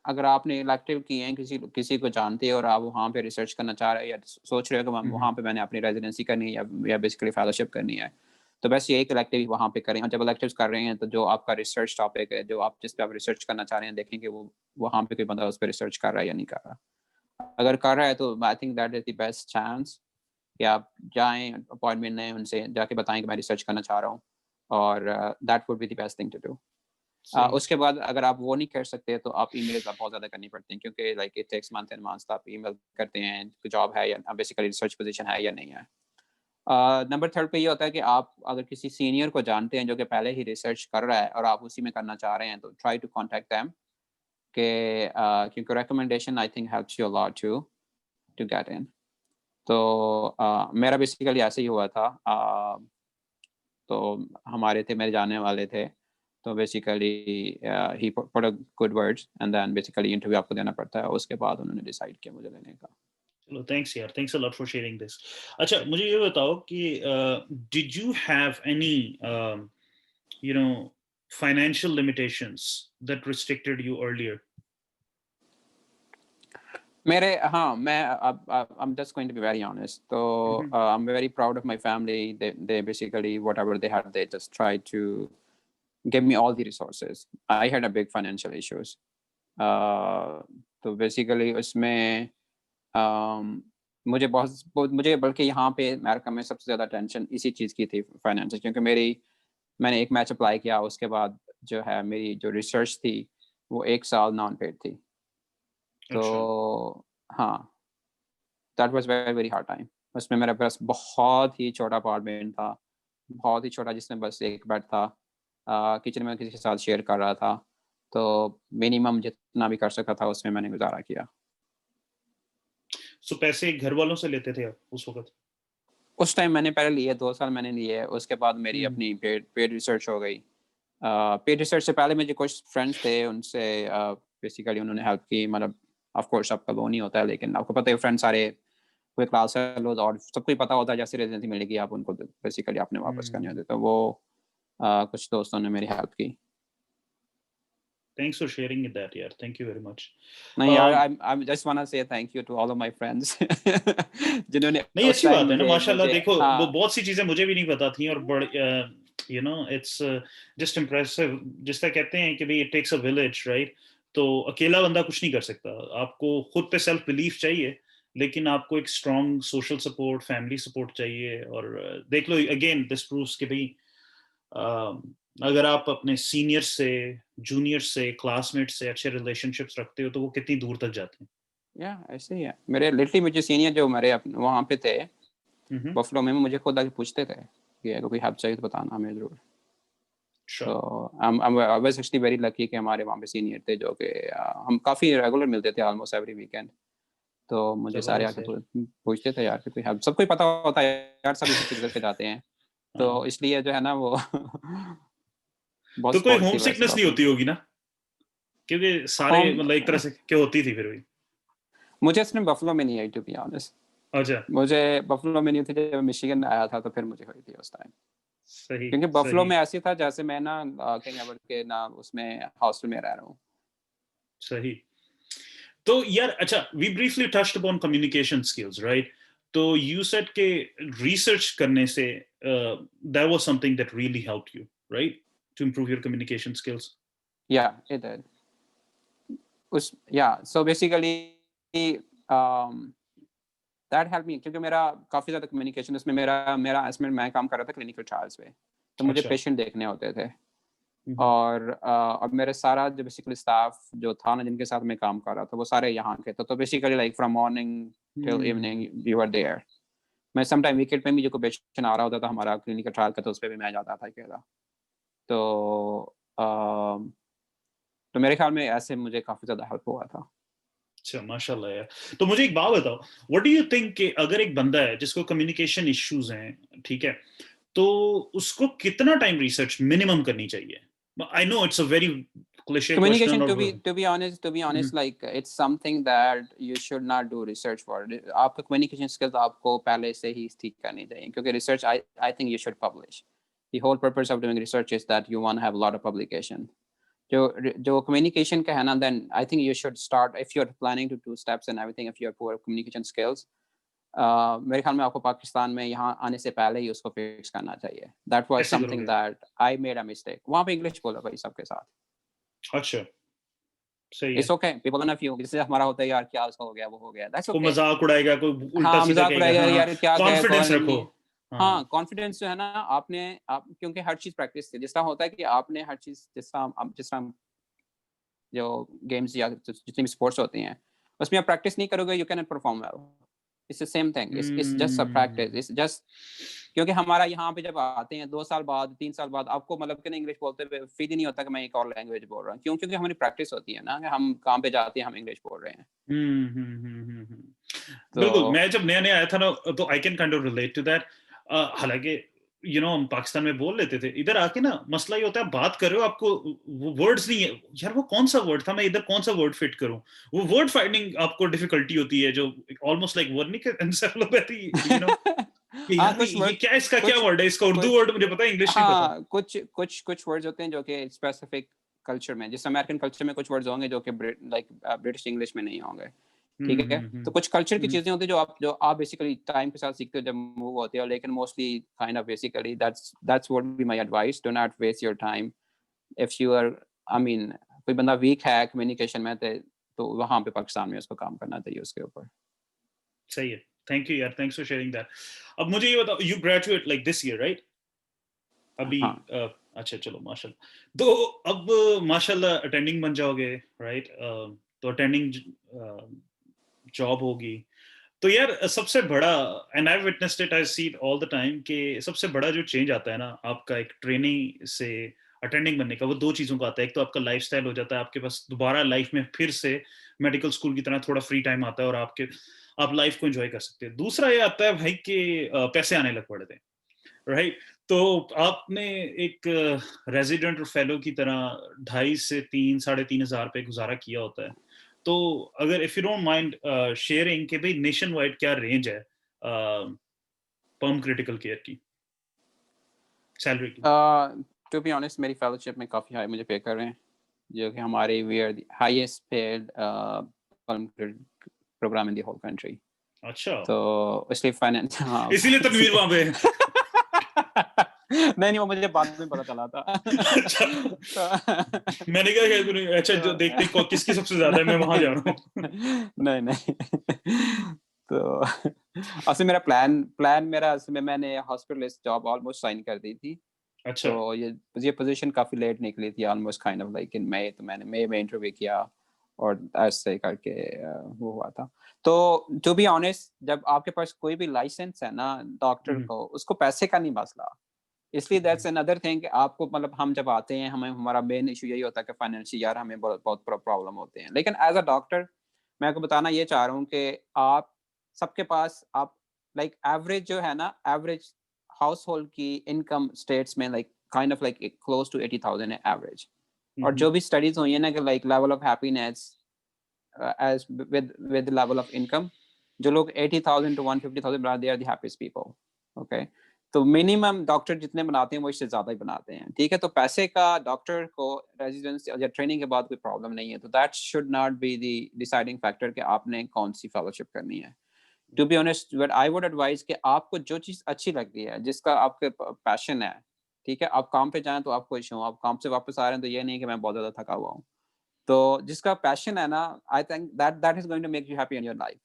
अगर आपने इलेक्टिव किए हैं, किसी किसी को जानते हो और आप वहाँ पे रिसर्च करना चाह रहे हो या सोच रहे हो कि वहाँ पे मैंने अपनी रेज़िडेंसी करनी है या बेसिकली फेलोशिप करनी है, तो बस यही कि इलेक्टिव वहाँ पे करें। और जब इलेक्टिव्स कर रहे हैं, तो जो आपका रिसर्च टॉपिक है, जो आप जिस पे आप रिसर्च करना चाह रहे हैं, देखें कि वो वहाँ पे कोई बंदा उस पे रिसर्च कर रहा है या नहीं कर रहा। अगर कर रहा है, तो I think that is the best chance कि आप जाएँ, अपॉइंटमेंट लें, उनसे जाके बताएँ कि मैं रिसर्च करना चाह रहा हूँ, और that would be the best thing to do. सही। उसके बाद अगर आप वो नहीं कर सकते, तो आप ईमेल्स आप बहुत ज़्यादा करनी पड़ती हैं क्योंकि like it takes month and months, तो आप ईमेल करते हैं, कोई जॉब है या बेसिकली रिसर्च पोज़ीशन है या नहीं है। नंबर 3 पे ये होता है कि आप अगर किसी सीनियर को जानते हैं जो कि पहले ही रिसर्च कर रहा है और आप उसी में करना चाह रहे हैं, तो ट्राई टू कॉन्टैक्ट देम कि क्योंकि recommendation I think helps you a lot to to get in. तो मेरा बेसिकली ऐसे ही हुआ था। तो हमारे थे, मेरे जानने वाले थे। तो basically he put a good words and then basically interview आपको देना पड़ता है। उसके बाद उन्होंने डिसाइड किया मुझे लेने का। चलो, थैंक्स यार, thanks a lot for sharing this. अच्छा, मुझे ये बताओ कि did you have any you know financial limitations that restricted you earlier? मेरे हाँ, मैं अब I am just going to be very honest. तो Hmm. I am very proud of my family. They basically whatever they had, they just try to give me all the resources. I had a big financial issues. तो बेसिकली उसमें अम, मुझे बल्कि यहाँ पे अमेरिका में सबसे ज़्यादा टेंशन इसी चीज़ की थी, फाइनेंस, क्योंकि मैंने एक मैच अप्लाई किया, उसके बाद जो है मेरी जो रिसर्च थी वो 1 साल नॉन पेड थी। अच्छा। तो हाँ, that was very hard time. उसमें मेरा बस बहुत ही छोटा अपार्टमेंट था, बहुत ही छोटा, जिसमें बस 1 बेड था। किचन में किसी के साथ शेयर कर रहा था, तो मिनिमम जितना भी कर सकता था उसमें मैंने गुज़ारा किया। सो पैसे घर वालों से लेते थे आप उस वक़्त? उस टाइम मैंने पहले लिए, 2 साल मैंने लिए, उसके बाद मेरी हुँ, अपनी पेड पेड रिसर्च हो गई। पेड रिसर्च से पहले मुझे कुछ फ्रेंड्स थे, उनसे बेसिकली उन्होंने हेल्प की, मतलब ऑफ कोर्स सबका वो नहीं होता है, लेकिन आपको पता है फ्रेंड्स सारे पूरे क्लास फेलोज़ और सबको ही पता होता है जैसे रेज़िडेंसी मिलेगी आप उनको बेसिकली आपने वापस करने हुँ। होते, तो वो कुछ दोस्तों ने मेरी हेल्प की। थैंक्स फॉर शेयरिंग दैट यार, थैंक यू वेरी मच। नहीं यार, uh, I just want to say thank you to all of my friends जिन्होंने नहीं उस अच्छी टाइम बात है ना मुझे माशाल्लाह मुझे देखो वो हाँ, बहुत सी चीज़ें मुझे भी नहीं पता थी और but you know it's just impressive जिस तरह कहते हैं कि भई it takes a village right? तो अकेला बंदा कुछ नहीं कर सकता। आपको खुद पे सेल्फ बिलीफ चाहिए, लेकिन आपको एक strong social support, family support चाहिए और देख लो अगेन दिस प्रूव्स कि भई अ, अगर आप अपने सीनियर से, जूनियर से, क्लासमेट से अच्छे रिलेशनशिप्स रखते हो तो वो कितनी दूर तक जाते हैं। या ऐसे ही है। मेरे लिटरली मुझे सीनियर जो मेरे वहाँ पे थे, हुँ, हुँ। बफलो में मुझे खुद आके पूछते थे कि अगर कोई हेल्प चाहिए तो बताना हमें ज़रूर। तो sure, I was actually very lucky कि हमारे वहाँ पे सीनियर थे जो कि हम काफ़ी रेगुलर मिलते थे ऑलमोस्ट एवरी वीकेंड। तो मुझे सारे ज़बरदस्त आके यार। पूछते थे यार कि कोई हेल्प, सबको ही पता होता है यार, सब इसी से गुज़र के जाते हैं। तो हाँ। इसलिए जो है ना वो बहुत तो कोई सपोर्ट होम थी वैसे सिकनेस नहीं बफलो होती में। होगी ना? क्योंकि सारे होम मतलब एक तरह से क्या होती थी फिर भी? मुझे सिर्फ़ बफलो में नहीं आई टू बी ऑनेस्ट। अच्छा, मुझे बफलो में नहीं थी, जब मिशिगन आया था तो फिर मुझे हुई थी उस टाइम। सही, क्योंकि बफलो सही, में ऐसे था जैसे मैं ना किंग एडवर्ड के ना उसमें हॉस्टल में रह रहा हूँ। सही। तो यार अच्छा we briefly touched upon communication skills right? तो यू सेड कि रिसर्च करने से that was something that really helped you, right? To improve your communication skills? Yeah it did. उस yeah so basically um, that helped me, क्योंकि मेरा काफ़ी ज़्यादा कम्युनिकेशन इसमें मेरा मेरा इसमें मैं काम कर रहा था क्लिनिकल ट्रायल्स पे। तो मुझे अच्छा। पेशेंट देखने होते थे। हुँ, हुँ। और अब मेरे सारा जो बेसिकली स्टाफ जो था ना जिनके साथ मैं काम कर रहा था वो सारे यहाँ के थे। तो basically like from morning till hmm. Evening we were there. मैं सम टाइम वीकेंड पे भी जो कोई पेशेंट आ रहा होता था हमारा क्लिनिकल ट्रायल का, तो उस पे भी मैं जाता था अकेला। तो तो मेरे ख्याल में ऐसे मुझे काफ़ी ज़्यादा हेल्प हुआ था। अच्छा, माशाल्लाह यार। तो मुझे एक बात बताओ, व्हाट डू यू थिंक कि अगर एक बंदा है जिसको कम्युनिकेशन इश्यूज़ हैं, ठीक है? तो उसको कितना टाइम रिसर्च मिनिमम करनी चाहिए? I know it's a very cliché Communication, question और to be hmm, honest, like it's something that you should not do research for. आपका communication skills आपको पहले से ही ठीक करनी चाहिए, क्योंकि research I think you should publish. The whole purpose of doing research is that you want to have a lot of publication. जो communication का है ना, then I think you should start if you're planning to do steps and everything. If you have poor communication skills, मेरे ख्याल में आपको पाकिस्तान में यहाँ आने से पहले ही उसको फिक्स करना चाहिए। That was कैसे something करोगे? that I made a mistake. वहाँ पे इंग्लिश बोलो भाई सबके साथ। अच्छा, सही इट्स है। Okay, people are not you, जैसे हमारा होता है यार क्या उसका हो गया, वो हो गया, दैट्स कोई ओके। मज़ाक उड़ाएगा, कोई हाँ, उल्टा-सीधा मज़ाक कहेगा, उड़ाएगा हाँ, हाँ, यार, क्या कहे कॉन्फिडेंस कौन रखो। नहीं। हाँ, हाँ, कॉन्फिडेंस जो है ना आपने आप क्योंकि हर चीज़ प्रैक्टिस से जिस तरह होता है कि आपने हर चीज़ जिस तरह जो गेम्स या जितनी भी स्पोर्ट्स होती हैं, उसमें आप प्रैक्टिस नहीं करोगे you can not perform well. It's the same thing, it's just a practice, hmm, it's just क्योंकि हमारा यहाँ पे जब आते हैं 2 साल बाद, 3 साल बाद आपको मतलब कि ना इंग्लिश बोलते हुए फ़ील ही नहीं होता कि मैं एक और लैंग्वेज बोल रहा हूँ। क्यों? क्योंकि हमारी प्रैक्टिस होती है ना कि हम काम पे जाते हैं, हम इंग्लिश बोल रहे हैं। हुँ, हुँ, हुँ, हुँ, हुँ। तो बिल्कुल, मैं जब नया-नया आया था ना तो I can kind of relate to that हालाँकि हम पाकिस्तान में बोल लेते थे। इधर आके ना मसला ये होता है बात कर रहे हो आपको वो वर्ड्स नहीं है। यार वो कौन-सा वर्ड था? मैं इधर कौन-सा वर्ड फिट करूँ? वो वर्ड फाइंडिंग आपको डिफिकल्टी होती है जो ऑलमोस्ट लाइक वो नहीं कि एन्सेफेलोपैथी कि हाँ, यार भाई ये क्या इसका क्या कुछ वर्ड है? इसका उर्दू कुछ वर्ड मुझे पता है, इंग्लिश नहीं पता। हाँ, कुछ वर्ड्स होते हैं जो कि स्पेसिफिक कल्चर में, जैसे अमेरिकन कल्चर में कुछ वर्ड्स होंगे जो कि ब्रिटिश इंग्लिश में नहीं होंगे, हुँ, ठीक है? हुँ, हुँ। तो कुछ कल्चर की हुँ, चीज़ें होती हैं जो आप बेसिकली टाइम के साथ सीखते हो जब मूव होते हो, लेकिन mostly kind of basically that's would be my advice, do not waste your time if you are I mean कोई बंदा वीक है कम्युनिकेशन में तो वहाँ पे पाकिस्तान में उसको काम करना चाहिए उसके ऊपर। सही है। थैंक यू यार, थैंक्स फॉर शेयरिंग दैट। अब मुझे ये बताओ you graduate like this year right? अभी हाँ, अच्छा चलो माशाल्लाह। तो अब माशाल्लाह अटेंडिंग बन जाओगे राइट? तो अटेंडिंग जॉब होगी। तो यार सबसे बड़ा and I witnessed it I see it all the time कि सबसे बड़ा जो चेंज आता है ना आपका एक ट्रेनिंग से अटेंडिंग बनने का, वो 2 चीज़ों का आता है। एक तो आपका लाइफ़स्टाइल हो जाता है, आपके पास दोबारा लाइफ़ में फिर से मेडिकल स्कूल की तरह थोड़ा फ्री टाइम आता है और आप लाइफ़ को एन्जॉय कर सकते हैं। दूसरा ये आता है भाई कि पैसे आने लग पड़ते हैं, राइट? तो आपने एक रेज़िडेंट और फेलो की तरह 2.5 से 3 साढ़े 3 हज़ार पे गुज़ारा किया होता है। तो अगर if you don't mind sharing कि भई नेशन वाइड क्या रेंज है पर्म क्रिटिकल केयर की सैलरी की? टू बी ऑनेस्ट मेरी फेलोशिप में काफ़ी हाई मुझे पे कर रहे हैं, जो कि हमारे we are the highest paid program in the whole country. अच्छा, तो इसलिए फाइनेंस हाँ इसीलिए तनवीर वहाँ पे है। नहीं, वो मुझे बाद में पता चला था। अच्छा, तो मैंने कहा शायद तूने अच्छा जो देखते हैं किसकी सबसे ज़्यादा है, मैं वहाँ जा रहा हूँ। नहीं, नहीं। तो असल मेरा प्लान प्लान मेरा असल में मैंने हॉस्पिटलिस्ट जॉब ऑलमोस्ट साइन कर दी थी। अच्छा, तो ये पोज़ीशन काफ़ी लेट निकली थी almost kind of like in May, तो मैंने मई में इंटरव्यू किया और ऐसे करके वो हुआ था। तो टू बी ऑनेस्ट जब आपके पास कोई भी लाइसेंस है ना डॉक्टर हुँ, को, उसको पैसे का नहीं मसला। इसलिए हुँ, दैट्स अनदर थिंग कि आपको मतलब हम जब आते हैं हमें हमारा मेन इश्यू यही होता है कि फाइनेंशियल यार हमें बहुत बहुत प्रॉब्लम होते हैं। लेकिन एज़ अ डॉक्टर मैं आपको बताना ये चाह रहा हूँ कि आप सबके पास आप लाइक एवरेज जो है ना एवरेज हाउसहोल्ड की इनकम स्टेट्स में like kind of like close to 80,000 है एवरेज। हुँ, और हुँ, जो भी स्टडीज़ हुई है ना कि like level of happiness as with the level of income, जो लोग 80,000 to 150,000 बना, they are the happiest people. Okay, तो मिनिमम डॉक्टर जितने बनाते हैं वो इससे ज्यादा ही बनाते हैं। ठीक है, तो पैसे का डॉक्टर को रेजिडेंस या ट्रेनिंग के बाद कोई प्रॉब्लम नहीं है, तो that should not be the deciding factor कि आपने कौन सी फेलोशिप करनी है। To be honest but I would advice कि आपको जो चीज़ अच्छी लगती है, जिसका आपके पैशन है, ठीक है, आप काम पे जाएं तो आप खुश हों, आप काम से वापस आ रहे हैं तो ये नहीं कि मैं बहुत ज़्यादा थका हुआ हूँ। तो जिसका पैशन है ना, I think that that is going to make you happy in your life.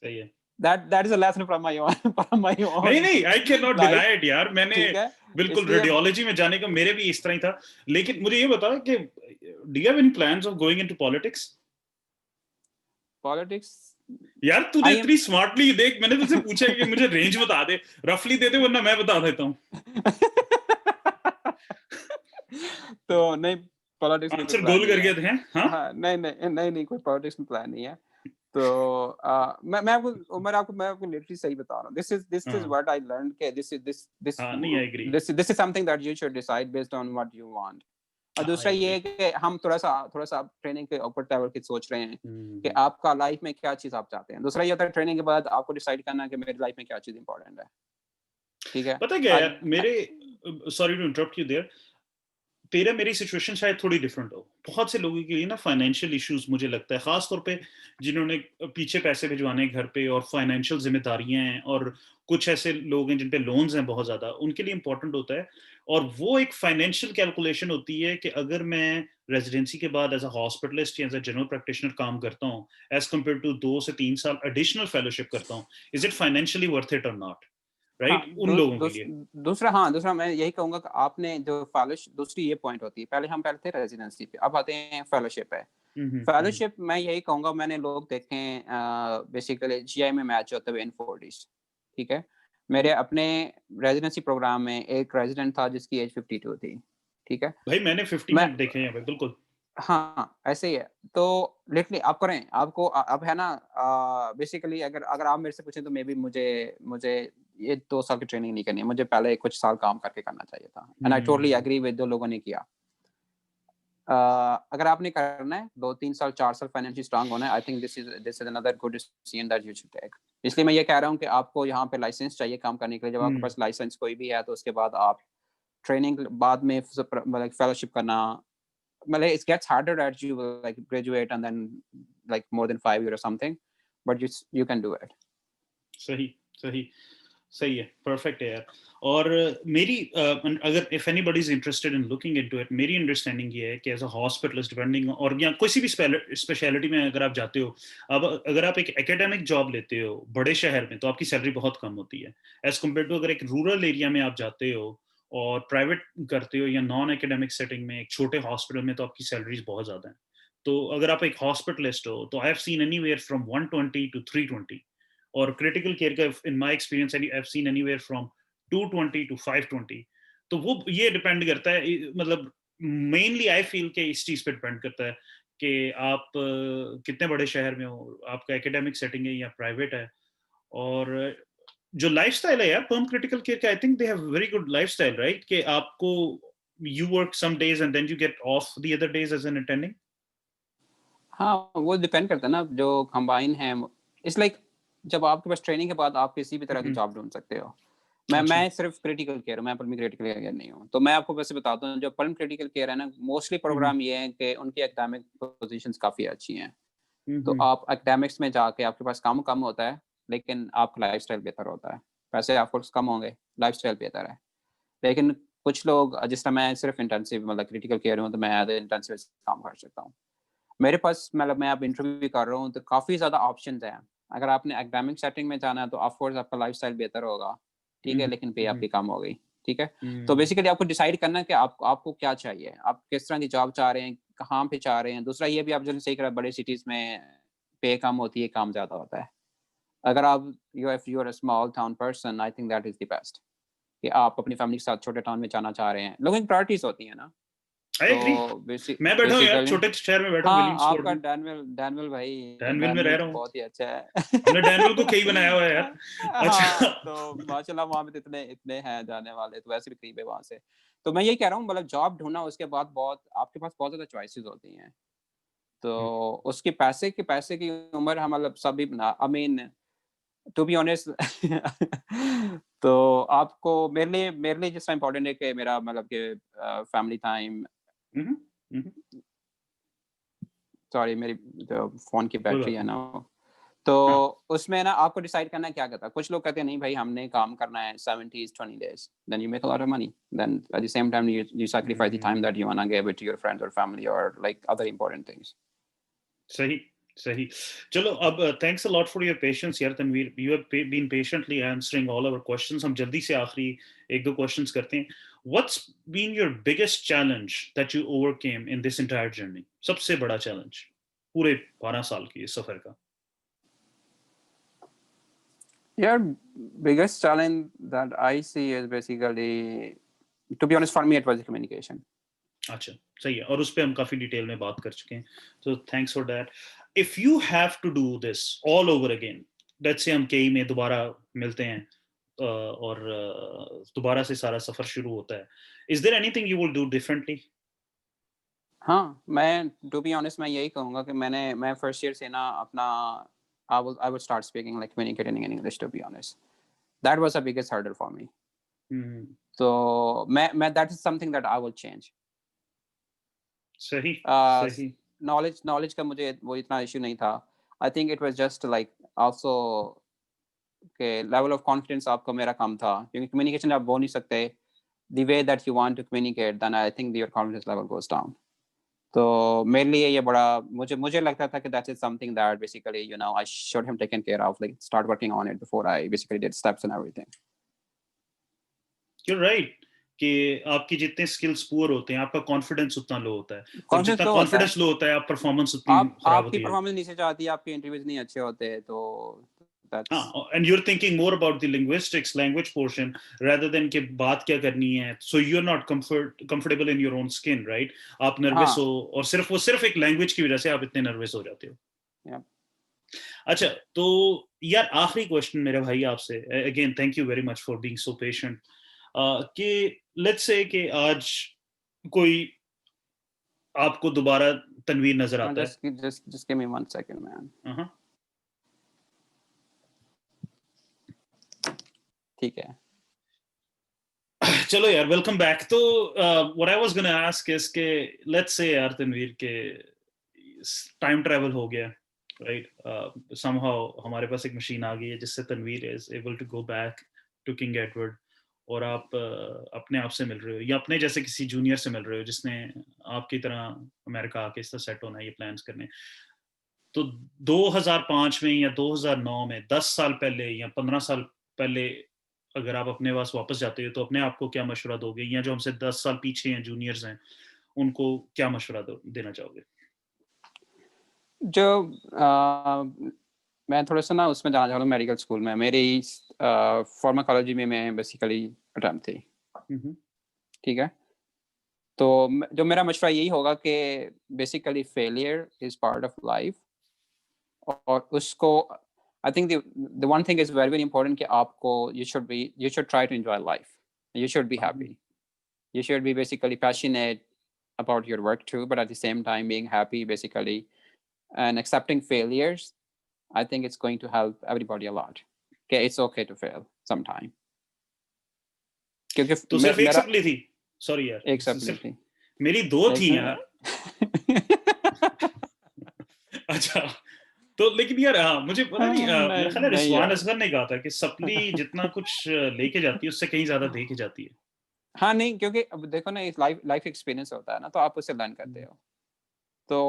सही है। That is a lesson from my own from my नहीं, ओन नहीं, I can not life. Deny it यार, मैंने ठीक है? बिल्कुल इसलिए रेडियोलॉजी में जाने का मेरे भी इस तरह ही था। लेकिन मुझे ये बता कि do you have any plans of going into politics? Politics यार तूने आई एम इतनी स्मार्टली देख मैंने तुझसे पूछा कि मुझे रेंज बता दे, रफली दे दे वरना मैं बता देता हूँ। तो नहीं, पॉलिटिक्स में कोई आंसर प्लान गोल नहीं कर है। गए थे, हाँ? हाँ, नहीं कोई पॉलिटिक्स में प्लान नहीं है। तो मैं आपको मैं आपको लिटरली सही बता रहा हूँ। दिस इज़ हाँ, व्हाट आई लर्न्ड कि हाँ, नहीं I agree. This is something that you should decide based on what you want. और हाँ, दूसरा आई ये एग्री। है कि हम थोड़ा-सा आप ट्रेनिंग के ऊपर लेवल की सोच रहे हैं हुँ, कि हुँ। आपका लाइफ में क्या चीज़ आप चाहते हैं। दूसरा ये होता है ट्रेनिंग के बाद आपको डिसाइड करना है कि मेरी लाइफ में क्या चीज़ इम्पोर्टेंट है। ठीक है? पता है क्या है आज यार, मेरे sorry to interrupt you there, तेरा मेरी सिचुएशन शायद थोड़ी डिफरेंट हो। बहुत से लोगों के लिए ना फाइनेंशियल इश्यूज़ मुझे लगता है, ख़ास तौर पे जिन्होंने पीछे पैसे भिजवाने हैं घर पे और फाइनेंशियल ज़िम्मेदारियाँ हैं और कुछ ऐसे लोग हैं जिन पे लोन्स हैं बहुत ज़्यादा, उनके लिए इम्पोर्टेंट होता है। और वो एक फाइनेंशियल कैलकुलेशन होती है कि अगर मैं रेज़िडेंसी के बाद एज़ अ हॉस्पिटलिस्ट या एज़ अ जनरल प्रैक्टिशनर काम करता हूँ, एज़ कम्पेयर्ड टू 2 से 3 साल एडिशनल फेलोशिप करता हूँ, is it financially worth it और नॉट? हाँ, राइट? उन लोगों के लिए। दूसरा मैं यही कहूँगा कि आपने जो दूसरी ये पॉइंट होती है, पहले थे रेज़िडेंसी पे, अब आते हैं फेलोशिप पे। हुँ, हुँ, हुँ। फेलोशिप मैं यही कहूँगा, मैंने लोग देखे हैं बेसिकली जीआई में मैच होते हुए इन फोर्टीज़, ठीक है? मेरे अपने रेज़िडेंसी प्रोग्राम में एक रेज़िडेंट था जिसकी एज 52 थी, ठीक है? भाई मैंने 50 मैं में देखे हैं यहाँ पे, बिल्कुल। हाँ, ऐसे ही है। तो लिटरली आप करें, आपको अब है ना बेसिकली अगर अगर आप मेरे से पूछें तो मेबी मुझे मुझे ये 2 साल की ट्रेनिंग नहीं करनी है, मुझे पहले कुछ साल काम करके करना चाहिए था। And I totally hmm. Agree with जो लोगों ने किया। अगर आपने करना है 2-3 साल, 4 साल फाइनेंशियली स्ट्रांग होना है, I think this is another good decision that you should take. इसलिए मैं ये कह रहा हूँ कि आपको यहाँ पे लाइसेंस चाहिए काम करने के लिए। जब आपके हुँ। पास लाइसेंस कोई भी है, तो उसके बाद आप ट्रेनिंग बाद में मतलब फेलोशिप करना, मतलब it gets harder as you like graduate and then like more than 5 years or something, but you can do it. सही, सही, सही है, परफेक्ट है यार। और मेरी अगर if anybody is interested in looking into it, मेरी अंडरस्टैंडिंग ये है कि एज़ अ हॉस्पिटलिस्ट डिपेंडिंग और या किसी भी स्पेशलिटी में अगर आप जाते हो, अब अगर आप एक एकेडमिक जॉब लेते हो बड़े शहर में, तो आपकी सैलरी बहुत कम होती है। एज़ कम्पेयर्ड टू अगर एक रूरल एरिया में आप जाते हो और प्राइवेट करते हो या नॉन एकेडमिक सेटिंग में एक छोटे हॉस्पिटल में, तो आपकी सैलरीज़ बहुत ज़्यादा हैं। तो अगर आप एक हॉस्पिटलिस्ट हो, तो I have seen anywhere from 120 to 320 और क्रिटिकल केयर का in my experience I have seen anywhere from 220 to 520। तो वो ये डिपेंड करता है मतलब मेनली आई फील कि इस चीज़ पे डिपेंड करता है कि आप कितने बड़े शहर में हो, आपका एकेडमिक सेटिंग है या प्राइवेट है। और जो लाइफ़स्टाइल है यार पर्म क्रिटिकल केयर का, I think they have very good lifestyle right? कि आपको you work some days and then you get off the other days as an attending? हाँ, वो डिपेंड करता है ना, जो कंबाइन है इट्स लाइक जब आपके पास ट्रेनिंग के बाद आप किसी भी तरह की हुँ, जॉब ढूँढ सकते हो। मैं अच्छा। मैं सिर्फ़ क्रिटिकल केयर हूँ, मैं पल्मोनरी क्रिटिकल केयर नहीं हूँ। तो मैं आपको वैसे बताता हूँ, जो पल्म क्रिटिकल केयर है ना, मोस्टली हुँ, हुँ। प्रोग्राम ये है कि उनकी एकेडमिक पोज़ीशंस काफ़ी अच्छी हैं। हुँ, तो हुँ। आप एकेडमिक्स में जाके आपके पास काम कम होता है, लेकिन आपका लाइफ़स्टाइल बेहतर होता है। पैसे ऑफ कोर्स कम होंगे, लाइफ़स्टाइल बेहतर है। लेकिन कुछ लोग जिस तरह मैं सिर्फ़ इंटेंसिव मतलब क्रिटिकल केयर हूँ, तो मैं एज़ अ इंटेंसिविस्ट काम कर सकता हूँ। मेरे पास मतलब मैं अब इंटरव्यू कर रहा हूँ, तो काफ़ी ज़्यादा ऑप्शंस हैं। अगर आपने एकेडमिक सेटिंग में जाना है, तो ऑफ कोर्स आपका लाइफ़स्टाइल बेहतर होगा, ठीक हुँ, है? हुँ, लेकिन पे हुँ, आपकी कम हो गई, ठीक है? तो हुँ। बेसिकली आपको डिसाइड करना है कि आपको आपको क्या चाहिए? आप किस तरह की जॉब चाह रहे हैं, कहाँ पे चाह रहे हैं? दूसरा ये भी आप जैसे सही कहा, बड़े सिटीज़ में पे कम होती है, काम ज़्यादा होता है। अगर आप you are a small town person, I think that is the best कि आप अपनी फैमिली के साथ छोटे टाउन में जाना चाह रहे हैं। लोगों की प्रायोरिटीज़ होती हैं ना, आई तो एग्री। मैं बैठा हूँ यार, बेसिकली छोटे शहर में बैठा हूँ हाँ, विलियम्सफोर्ड आपका में। डैनविल डैनविल भाई डैनविल में रह डैनविल रहा तो हूँ। बहुत ही अच्छा है। हमने डैनविल को कई बनाया हुआ है यार। हाँ, अच्छा। तो माशाल्लाह वहाँ पे तो इतने इतने हैं जाने वाले, तो वैसे भी करीब है वहाँ से। तो मैं यही कह रहा हूँ, मतलब जॉब ढूँढना, उसके बाद बहुत आपके पास बहुत ज़्यादा चॉइसेस होती हैं। हुँ, तो उसके पैसे की उम्र हम मतलब सभी बना I mean to be honest तो आपको मेरे लिए जितना इम्पोर्टेंट है कि मेरा मतलब कि फैमिली टाइम हुँ, हुँ, हुँ, हुँ। सॉरी मेरी जो फ़ोन की कोई बैटरी बात है नहीं। ना, तो हाँ, उसमें ना आपको डिसाइड करना है क्या करता है। कुछ लोग कहते हैं नहीं भाई हमने काम करना है 70s 20 days, then you make a lot of money, then at the same time you sacrifice the time hmm, that you wanna give it to your friends और फैमिली और लाइक अदर इम्पोर्टेंट थिंग्स। सही, सही। चलो अब thanks a lot for your patience यार Tanveer. You have been patiently answering all our questions. हम जल्दी से आखिरी 1-2 क्वेश्चंस करते हैं। What's been your biggest challenge that you overcame in this entire journey? सबसे बड़ा चैलेंज पूरे 12 साल के इस सफर का? यार biggest challenge that I see is basically to be honest for me it was the communication. अच्छा, सही है और उस पे हम काफ़ी डिटेल में बात कर चुके हैं। तो thanks for that. If you have to do this all over again, let's say हम केई में दोबारा मिलते हैं और दोबारा से सारा सफ़र शुरू होता है। Is there anything you will do differently? हाँ, मैं टू बी ऑनेस्ट मैं यही कहूँगा कि मैं फर्स्ट ईयर से ना अपना I would start speaking like communicating in English to be honest. That was the biggest hurdle for me. Hmm, तो मैं that is something that I will change. सही, अ, सही। नॉलेज नॉलेज का मुझे वो इतना इश्यू नहीं था। I think it was just like also के लेवल ऑफ कॉन्फिडेंस आपका मेरा कम था, क्योंकि कम्युनिकेशन आप बोल नहीं सकते the way that you want to communicate, then I think your confidence level goes down. तो मेरे लिए ये बड़ा मुझे मुझे लगता था कि that is something that basically I should have taken care of, like start working on it before I basically did steps and everything. You are right कि आपकी जितने स्किल्स पुअर होते हैं, आपका कॉन्फिडेंस उतना लो होता है और कॉन्फिडेंस जितना लो होता है। कॉन्फिडेंस लो होता है, आप परफॉर्मेंस उतनी आप खराब आपकी होती है। परफॉर्मेंस नीचे जाती है, आपके इंटरव्यूज़ नहीं अच्छे होते, तो दैट्स हाँ, and you're thinking more about the linguistics, language portion, rather than कि बात क्या करनी है. So you're not comfortable in your own skin, right? आप नर्वस हो हाँ, और सिर्फ एक लैंग्वेज की वजह से आप इतने नर्वस हो जाते हो. या अच्छा, तो यार आखिरी क्वेश्चन मेरे भाई आपसे. Again thank you very much for being so patient. कि लेट्स से कि आज कोई आपको दोबारा तनवीर नजर आता है. Just give me 1 second man. हाँ. ठीक है। चलो यार वेलकम बैक. तो what I was gonna ask is के लेट्स से यार तनवीर के टाइम ट्रैवल हो गया राइट. समहाउ हमारे पास एक मशीन आ गई है जिससे Tanveer is able to go back to King Edward और आप अपने आप से मिल रहे हो या अपने जैसे किसी जूनियर से मिल रहे हो जिसने आपकी तरह अमेरिका आके इस तरह सेट होना है ये प्लान्स करने. तो 2005 में या 2009 में 10 साल पहले या 15 साल पहले अगर आप अपने पास वापस जाते हो तो अपने आप को क्या मशवरा दोगे या जो हमसे 10 साल पीछे हैं जूनियर्स हैं उनको क्या मशवरा देना चाहोगे? जो मैं थोड़ा-सा ना उसमें जाना चाह रहा हूँ मेडिकल स्कूल में। मेरी फार्माकोलॉजी में मैं बेसिकली अटेम्प्ट थी, हम्म, ठीक है? तो जो मेरा मशवरा यही होगा कि basically failure is part of life, और उसको I think the one thing is very very important कि आपको you should try to enjoy life, you should be happy, you should be basically passionate about your work too, but at the same time being happy basically, and accepting failures. I think it's going to help everybody a lot. Okay, it's okay to fail sometime. क्योंकि तो सिर्फ एक मेरा सप्ली थी, सॉरी यार, एक सप्ली सिर्फ थी, मेरी 2 एक थी यार। अच्छा, तो लेकिन यार मुझे पता नहीं, मेरा ख्याल है नहीं रिजवान यार। असगर ने कहा था कि सप्ली जितना कुछ लेके जाती है उससे कहीं ज्यादा दे के जाती है। हाँ नहीं, क्योंकि अब देखो ना, इस लाइफ लाइफ एक्सपीरियंस होता है ना, तो आप उससे लर्न करते हो। तो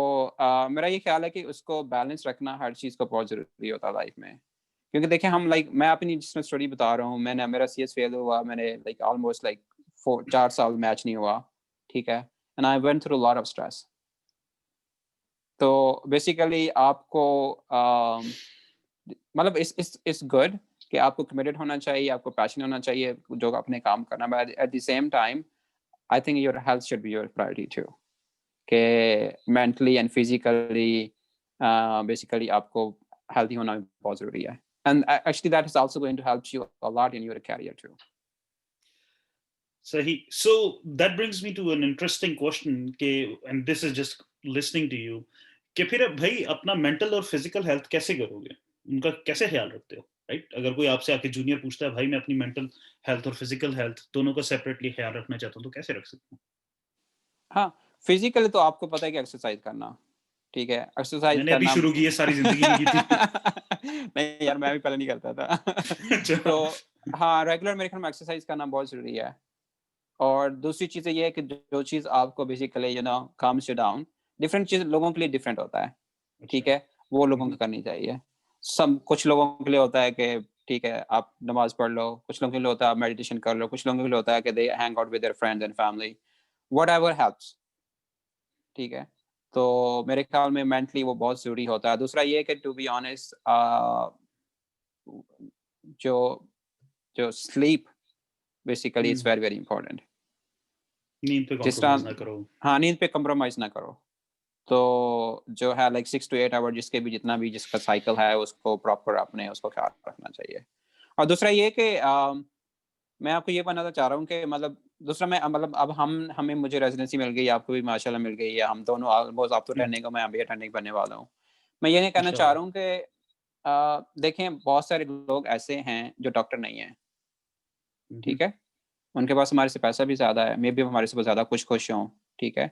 मेरा ये ख्याल है कि उसको बैलेंस रखना हर चीज़ को बहुत ज़रूरी होता है लाइफ में। क्योंकि देखिए हम लाइक मैं अपनी जिसमें स्टोरी बता रहा हूँ, मैंने मेरा सीएस फेल हुआ, मैंने लाइक ऑलमोस्ट लाइक 4 साल मैच नहीं हुआ, ठीक है, and I went through lot of stress. तो बेसिकली आपको मतलब इट्स गुड कि आपको कमिटेड होना चाहिए, आपको पैशन होना चाहिए जो अपने काम करना, but at the same time I think your health should be your priority too, कि मेंटली एंड फिजिकली बेसिकली आपको हेल्दी होना बहुत ज़रूरी है। And actually that is also going to help you a lot in your career too. सही। So that brings me to an interesting question के, and this is just listening to you, कि फिर भाई अपना मेंटल और फिजिकल हेल्थ कैसे करोगे, उनका कैसे ख्याल रखते हो, राइट? अगर कोई आपसे आके जूनियर पूछता है भाई मैं अपनी मेंटल हेल्थ और फिजिकल हेल्थ दोनों का सेपरेटली ख्याल रखना चाहता हूँ, तो कैसे रख सकता हूँ? हाँ, फिजिकली तो आपको पता है कि एक्सरसाइज करना, ठीक है, एक्सरसाइज मैंने अभी करना। शुरू की है, सारी जिंदगी नहीं की थी। नहीं यार, मैं भी पहले नहीं करता था। अच्छा। तो हाँ, रेगुलर मेरे ख्याल में एक्सरसाइज करना बहुत ज़रूरी है। और दूसरी चीज़ ये है कि जो चीज़ आपको basically calms you down, different चीज़ लोगों के लिए डिफरेंट होता है, अच्छा। ठीक है? वो लोगों को हम्म, करनी चाहिए। सब कुछ लोगों के लिए होता है कि ठीक है, आप नमाज़ पढ़ लो, कुछ लोगों के लिए होता है आप मेडिटेशन कर लो, कुछ लोगों के लिए होता है कि दे hang out with their friends and family, whatever helps, ठीक है? तो मेरे ख्याल में मेंटली वो बहुत ज़रूरी होता है। दूसरा ये है कि टू बी ऑनेस्ट जो जो sleep basically it's hmm, very very important. नींद पे जिस कॉम्प्रोमाइज तरह ना करो। हाँ, नींद पे कंप्रोमाइज़ ना करो। तो जो है लाइक 6 टू 8 आवर जिसके भी जितना भी जिसका साइकिल है उसको प्रॉपर अपने उसको ख्याल रखना चाहिए। और दूसरा ये कि मैं आपको ये बताना चाह रहा हूँ कि मतलब दूसरा मैं मतलब अब हमें मुझे रेज़िडेंसी मिल गई, आपको भी माशाल्लाह मिल गई है। हम दोनों ऑलमोस्ट, आप तो हम्म, अटेंडिंग हो, मैं अभी अटेंडिंग बनने वाला हूँ। मैं ये नहीं कहना चाह इंशाल्लाह। रहा हूँ कि देखें बहुत सारे लोग ऐसे हैं जो डॉक्टर नहीं हैं, हम्म, ठीक है? उनके पास हमारे से पैसा भी ज़्यादा है, मेबी वो हमारे से ज़्यादा खुश हों, ठीक है?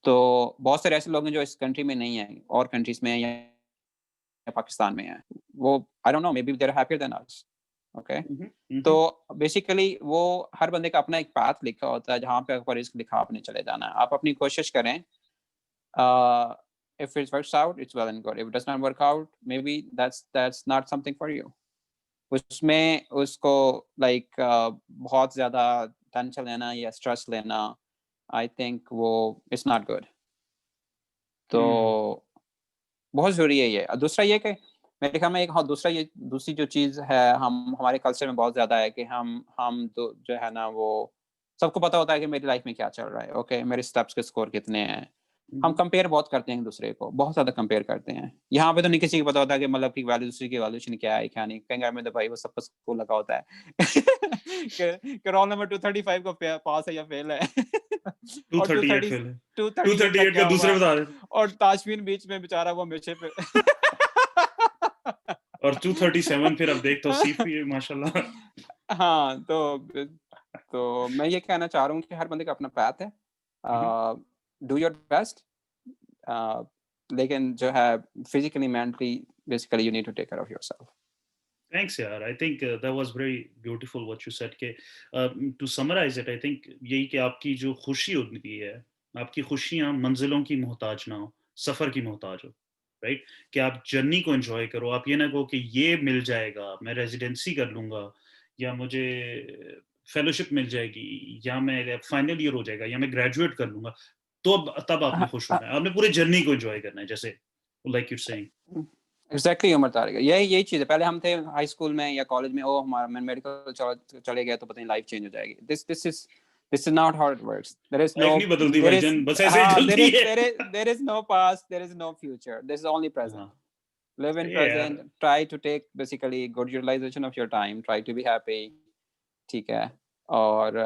तो बहुत सारे ऐसे लोग हैं जो इस कंट्री में नहीं हैं, और कंट्रीज़ में हैं या पाकिस्तान में हैं। वो I don't know, maybe they are happier than us, okay? तो हम्म, बेसिकली वो हर बंदे का अपना एक पाथ लिखा होता है जहाँ पे आपका रिस्क लिखा आपने चले जाना है। आप अपनी कोशिश करें, if it works out it's well and good, if it does not work out maybe that's not something for you. उसमें उसको लाइक बहुत ज़्यादा टेंशन लेना या स्ट्रेस लेना, आई थिंक वो इट्स नॉट गुड। तो हम्म, बहुत ज़रूरी है ये। दूसरा ये कि मेरे ख्याल में एक हाँ, दूसरी जो चीज़ है हम हमारे कल्चर में बहुत ज़्यादा है कि हम तो जो है ना वो सबको पता होता है कि मेरी लाइफ में क्या चल रहा है, ओके? मेरे स्टेप्स के स्कोर कितने हैं। हम हम्म, कंपेयर बहुत करते हैं एक-दूसरे को, बहुत ज़्यादा कंपेयर करते हैं। यहाँ पे तो नहीं किसी को पता होता कि मतलब कि वैल्यू दूसरे की वैल्यूएशन क्या है, क्या नहीं। कई घर में तो भाई वो सबका स्कोर लगा होता है कि रोल नंबर 235 को पास है या फेल है। और 238 230 फेल है, 238 का 238 क्या का दूसरे हुआ? बता देते, और ताशमीन बीच में बेचारा वो हमेशा पे और 237 फिर अब देख तो सीफ भी है माशाल्लाह। हाँ, तो मैं ये कहना चाह रहा हूँ कि हर बंदे का अपना पाथ है। डू योर बेस्ट, अ, लेकिन जो है physically, mentally basically you need to take care of yourself. Thanks यार, I think that was very beautiful what you said के, to summarize it, I think यही कि आपकी जो खुशी होती है, आपकी खुशियां मंजिलों की मोहताज ना हो, सफर की मोहताज हो, राइट? कि आप जर्नी को एंजॉय करो, आप ये ना कहो कि ये मिल जाएगा, मैं रेजिडेंसी कर लूंगा, या मुझे फेलोशिप मिल जाएगी, या मैं फाइनल ईयर हो जाएगा, या मैं ग्रेजुएट कर लूंगा, तो अब तब आपने खुश होना है, आपने पूरे जर्नी को एंजॉय करना है, जैसे like you saying. Exactly Umar Tariq, यही चीज़ है। पहले हम थे हाई स्कूल में या कॉलेज में, ओह! हमारा मैं मेडिकल चले गया तो पता नहीं लाइफ चेंज हो जाएगी। This is This is not how it works. There is no, life नहीं बदलती there is, भाईजान, बस ऐसे ही चलती है। there is no past, there is no future. This is only present. हाँ, Live in सही है यार। present. Try to take basically good utilization of your time. Try to be happy. ठीक है। और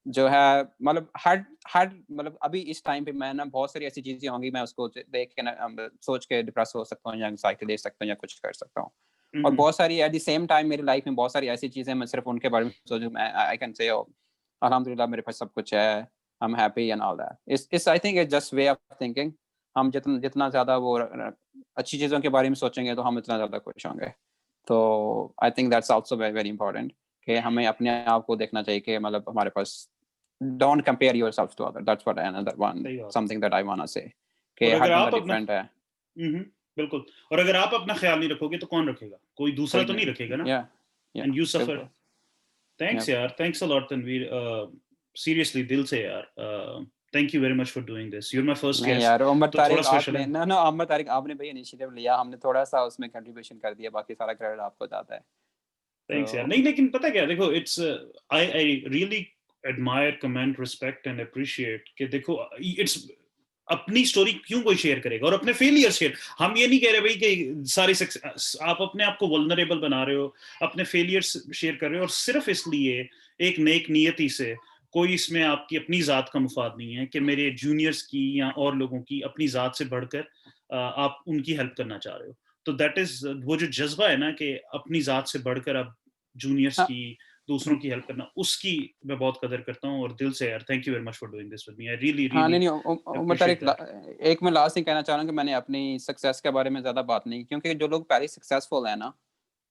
जो है मतलब हर हर मतलब अभी इस टाइम पे मैं ना बहुत सारी ऐसी चीजें होंगी, मैं उसको देख के ना सोच के डिप्रेस हो सकता हूँ या एंग्जाइटी ले सकता हूँ या कुछ कर सकता हूँ। और बहुत सारी एट द सेम टाइम मेरी लाइफ में बहुत सारी ऐसी चीजें मैं सिर्फ उनके बारे में सोचूं, मैं आई कैन से अल्हम्दुलिल्लाह मेरे पास सब कुछ है, I am happy and all that. It's I think it's just way of thinking. हम जितना जितना ज्यादा वो अच्छी चीजों के बारे में सोचेंगे तो हम इतना ज्यादा खुश होंगे। तो I think that's also very very important कि हमें अपने आप को देखना चाहिए कि मतलब हमारे पास don't compare yourself to other, that's what another one something that I want to say कि हर बंदा डिफरेंट है। बिल्कुल। और अगर आप अपना ख्याल नहीं रखोगे तो कौन रखेगा? कोई दूसरा तो नहीं रखेगा ना। And you suffer. थैंक्स यार, thanks a lot Tanveer, seriously दिल से यार। Thank you very much for doing this. You are my first guest. यार उमर तो तारिक थोड़ा स्पेशल आपने है। ना उमर तारिक आपने भाई इनिशिएटिव लिया, हमने थोड़ा सा उसमें कंट्रीब्यूशन कर दिया, बाकी सारा क्रेडिट आपको जाता है। थैंक्स यार। नहीं लेकिन पता क्या, देखो it's I really admire, comment, respect and appreciate कि देखो इट्स अपनी स्टोरी क्यों कोई शेयर करेगा, और अपने फेलियर शेयर। हम ये नहीं कह रहे भाई कि सारी आप अपने आप को वल्नरेबल बना रहे हो, अपने फेलियर्स शेयर कर रहे हो, और सिर्फ इसलिए एक नेक नियति से। कोई इसमें आपकी अपनी जात का मुफाद नहीं है कि मेरे जूनियर्स की या और लोगों की अपनी जात से बढ़कर आप उनकी हेल्प करना चाह रहे हो। तो दैट इज वो जो जज्बा है ना कि अपनी जात से बढ़कर आप जूनियर्स की, दूसरों की हेल्प करना, उसकी मैं बहुत कदर करता हूँ। और दिल से यार thank you very much for doing this with me. I really हाँ रियली नहीं उमर तारिक एक मैं लास्ट ही कहना चाह रहा हूँ कि मैंने अपनी सक्सेस के बारे में ज्यादा बात नहीं, क्योंकि जो लोग पहले सक्सेसफुल है ना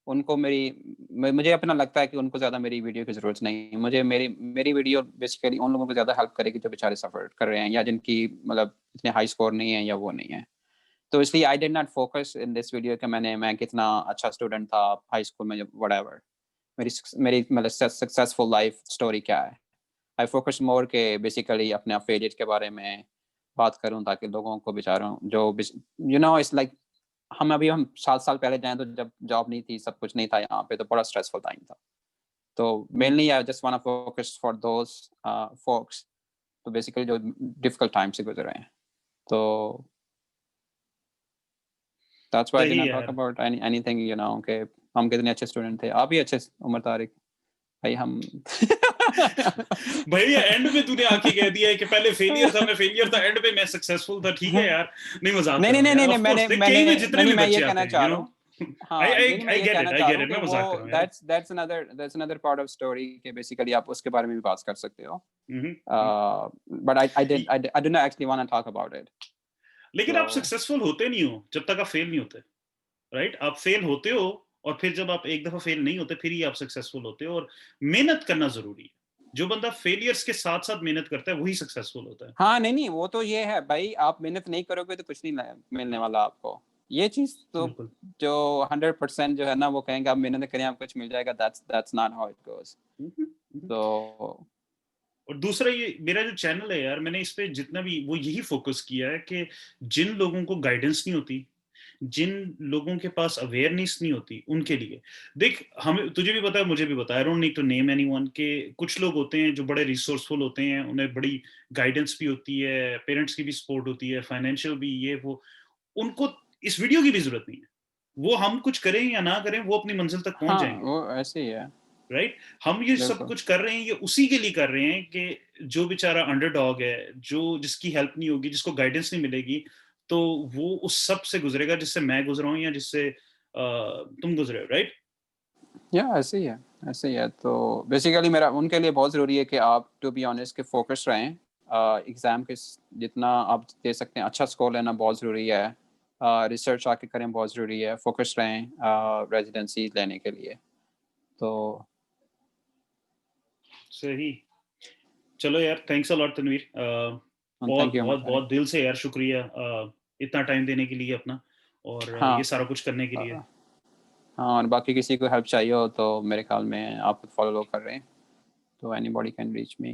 उनको मुझे अपना लगता है कि उनको ज्यादा मेरी वीडियो की जरूरत नहीं। मुझे मेरी वीडियो बेसिकली उन लोगों को ज्यादा हेल्प करेगी जो बेचारे सफर कर रहे हैं या जिनकी मतलब इतने हाई स्कोर नहीं है या वो नहीं है। तो इसलिए आई did not focus in this video कि मैं कितना अच्छा स्टूडेंट था हाई स्कूल में, व्हाटएवर मेरी मेरी मतलब सक्सेसफुल लाइफ स्टोरी क्या है। आई फोकस मोर के बेसिकली अपने फेलियर के बारे में बात करूं ताकि लोगों को बेचारों जो इट्स लाइक हम 7 साल पहले जाएं तो जब जॉब नहीं थी, सब कुछ नहीं था यहाँ पे, तो बड़ा स्ट्रेसफुल टाइम था। तो mainly I just want to focus for those folks तो बेसिकली जो डिफिकल्ट टाइम से गुजर रहे हैं। तो that's why I did not talk about anything कि हम कितने अच्छे स्टूडेंट थे। आप भी अच्छे उमर तारिक भाई। हम भैया एंड में तूने आके कह दिया है कि पहले फेलियर था, मैं फेलियर था, एंड पे मैं सक्सेसफुल था। ठीक है यार, नहीं मजाक कर रहा हूं यार। ऑफ कोर्स कहीं भी जितने भी बच्चे आते हैं, you know, I get it, मैं मजाक कर रहा हूं यार। that's another part of story कि बेसिकली आप उसके बारे में भी बात कर सकते हो। but I do not actually want to talk about it। लेकिन आप सक्सेसफुल होते नहीं हो जब तक आप फेल नहीं होते, राइट? आप फेल होते हो और फिर जब आप एक दफा फेल नहीं होते फिर ही आप सक्सेसफुल होते हो। और मेहनत करना जरूरी है। जो बंदा फेलियर्स के साथ साथ मेहनत करता है वही सक्सेसफुल होता है। हाँ नहीं वो तो ये है भाई, आप मेहनत नहीं करोगे तो कुछ नहीं मिलने वाला आपको। ये चीज तो जो 100% जो है ना वो कहेंगे आप मेहनत करें आप कुछ मिल जाएगा, that's not how it goes। तो और दूसरा ये मेरा जो चैनल है यार, मैंने इस पे जितना भी वो यही फोकस किया है कि जिन लोगों को गाइडेंस नहीं होती, जिन लोगों के पास अवेयरनेस नहीं होती, उनके लिए देख, हमें तुझे भी पता है मुझे भी पता है, I don't need to name anyone के कुछ लोग होते हैं जो बड़े रिसोर्सफुल होते हैं, उन्हें बड़ी गाइडेंस भी होती है, पेरेंट्स की भी सपोर्ट होती है, फाइनेंशियल भी, ये वो, उनको इस वीडियो की भी जरूरत नहीं है। वो हम कुछ करें या ना करें वो अपनी मंजिल तक पहुंच जाएंगे। वो ऐसे ही है, राइट? हम ये सब कुछ कर रहे हैं, ये उसी के लिए कर रहे हैं कि जो बेचारा अंडरडॉग है, जो जिसकी हेल्प नहीं होगी, जिसको गाइडेंस नहीं मिलेगी, तो वो उस सब से गुजरेगा जिससे मैं गुजरा हूं या जिससे तुम गुजरे हो, राइट? या ऐसे ही है। तो बेसिकली मेरा उनके लिए बहुत ज़रूरी है कि आप टू बी ऑनेस्ट के फोकस रहें। एग्ज़ाम के जितना आप दे सकते हैं अच्छा स्कोर लेना बहुत ज़रूरी है। रिसर्च आके करें बहुत ज़रूरी है, फोकस रहें रेजिडेंसी लेने के लिए। तो सही। चलो यार, थैंक्स अ लॉट तनवीर। बहुत बहुत बहुत दिल से यार शुक्रिया इतना टाइम देने के लिए अपना, और ये सारा कुछ करने के लिए। हाँ और बाकी किसी को हेल्प चाहिए हो तो मेरे ख्याल में आप फॉलो कर रहे हैं तो anybody can reach me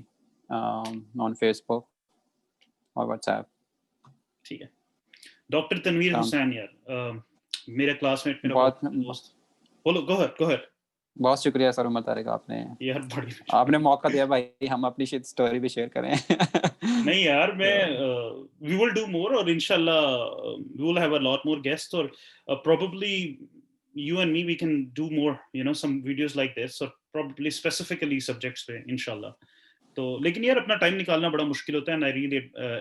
on Facebook और व्हाट्सएप। ठीक है। डॉक्टर तनवीर हुसैन यार, मेरा क्लासमेट, मेरा बहुत दोस्त। बोलो, गो अहेड। बहुत शुक्रिया सर उमर तारिक, आपने यार बड़ी आपने मौका दिया भाई, हम अपनी स्टोरी भी शेयर करें। नहीं यार, मैं तो वी विल डू मोर, और इंशाल्लाह we will have a lot more guest, और probably you and me, we can do more, some videos like this, or probably specifically subjects पे इंशाल्लाह। तो लेकिन यार अपना टाइम निकालना बड़ा मुश्किल होता है, and I really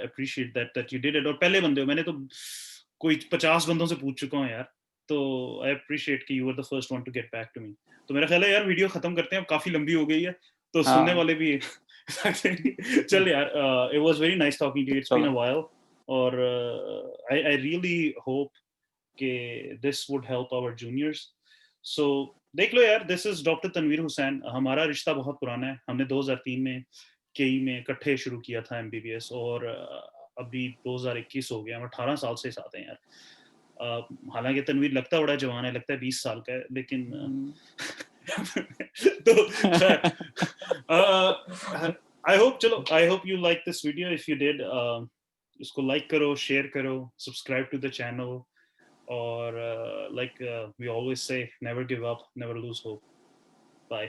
appreciate that you did it. और पहले बंदे हो, मैंने तो कोई 50 बंदों से पूछ चुका हूँ यार, तो आई अप्रिशिएट कि you were the first one to get back to me. तो मेरा ख्याल है यार वीडियो खत्म करते हैं, अब काफी लंबी हो गई है, तो सुनने हाँ, वाले भी चल यार, it was very nice talking to you, it's been चलो अ व्हाइल, और आई रियली होप कि this would help our juniors. So देख लो यार, this is doctor Tanveer Hussain. हमारा रिश्ता बहुत पुराना है, हमने 2003 में केई में इकट्ठे शुरू किया था एमबीबीएस, और अभी 2021 हो गया, हम 18 साल से साथ हैं यार। हालांकि तनवीर लगता बड़ा जवान है, लगता है 20 साल का है, लेकिन तो खैर, आई होप, चलो I hope you like this video. If you did, इसको लाइक करो, शेयर करो, subscribe to the channel, or like we always say, never give up, never lose hope. Bye.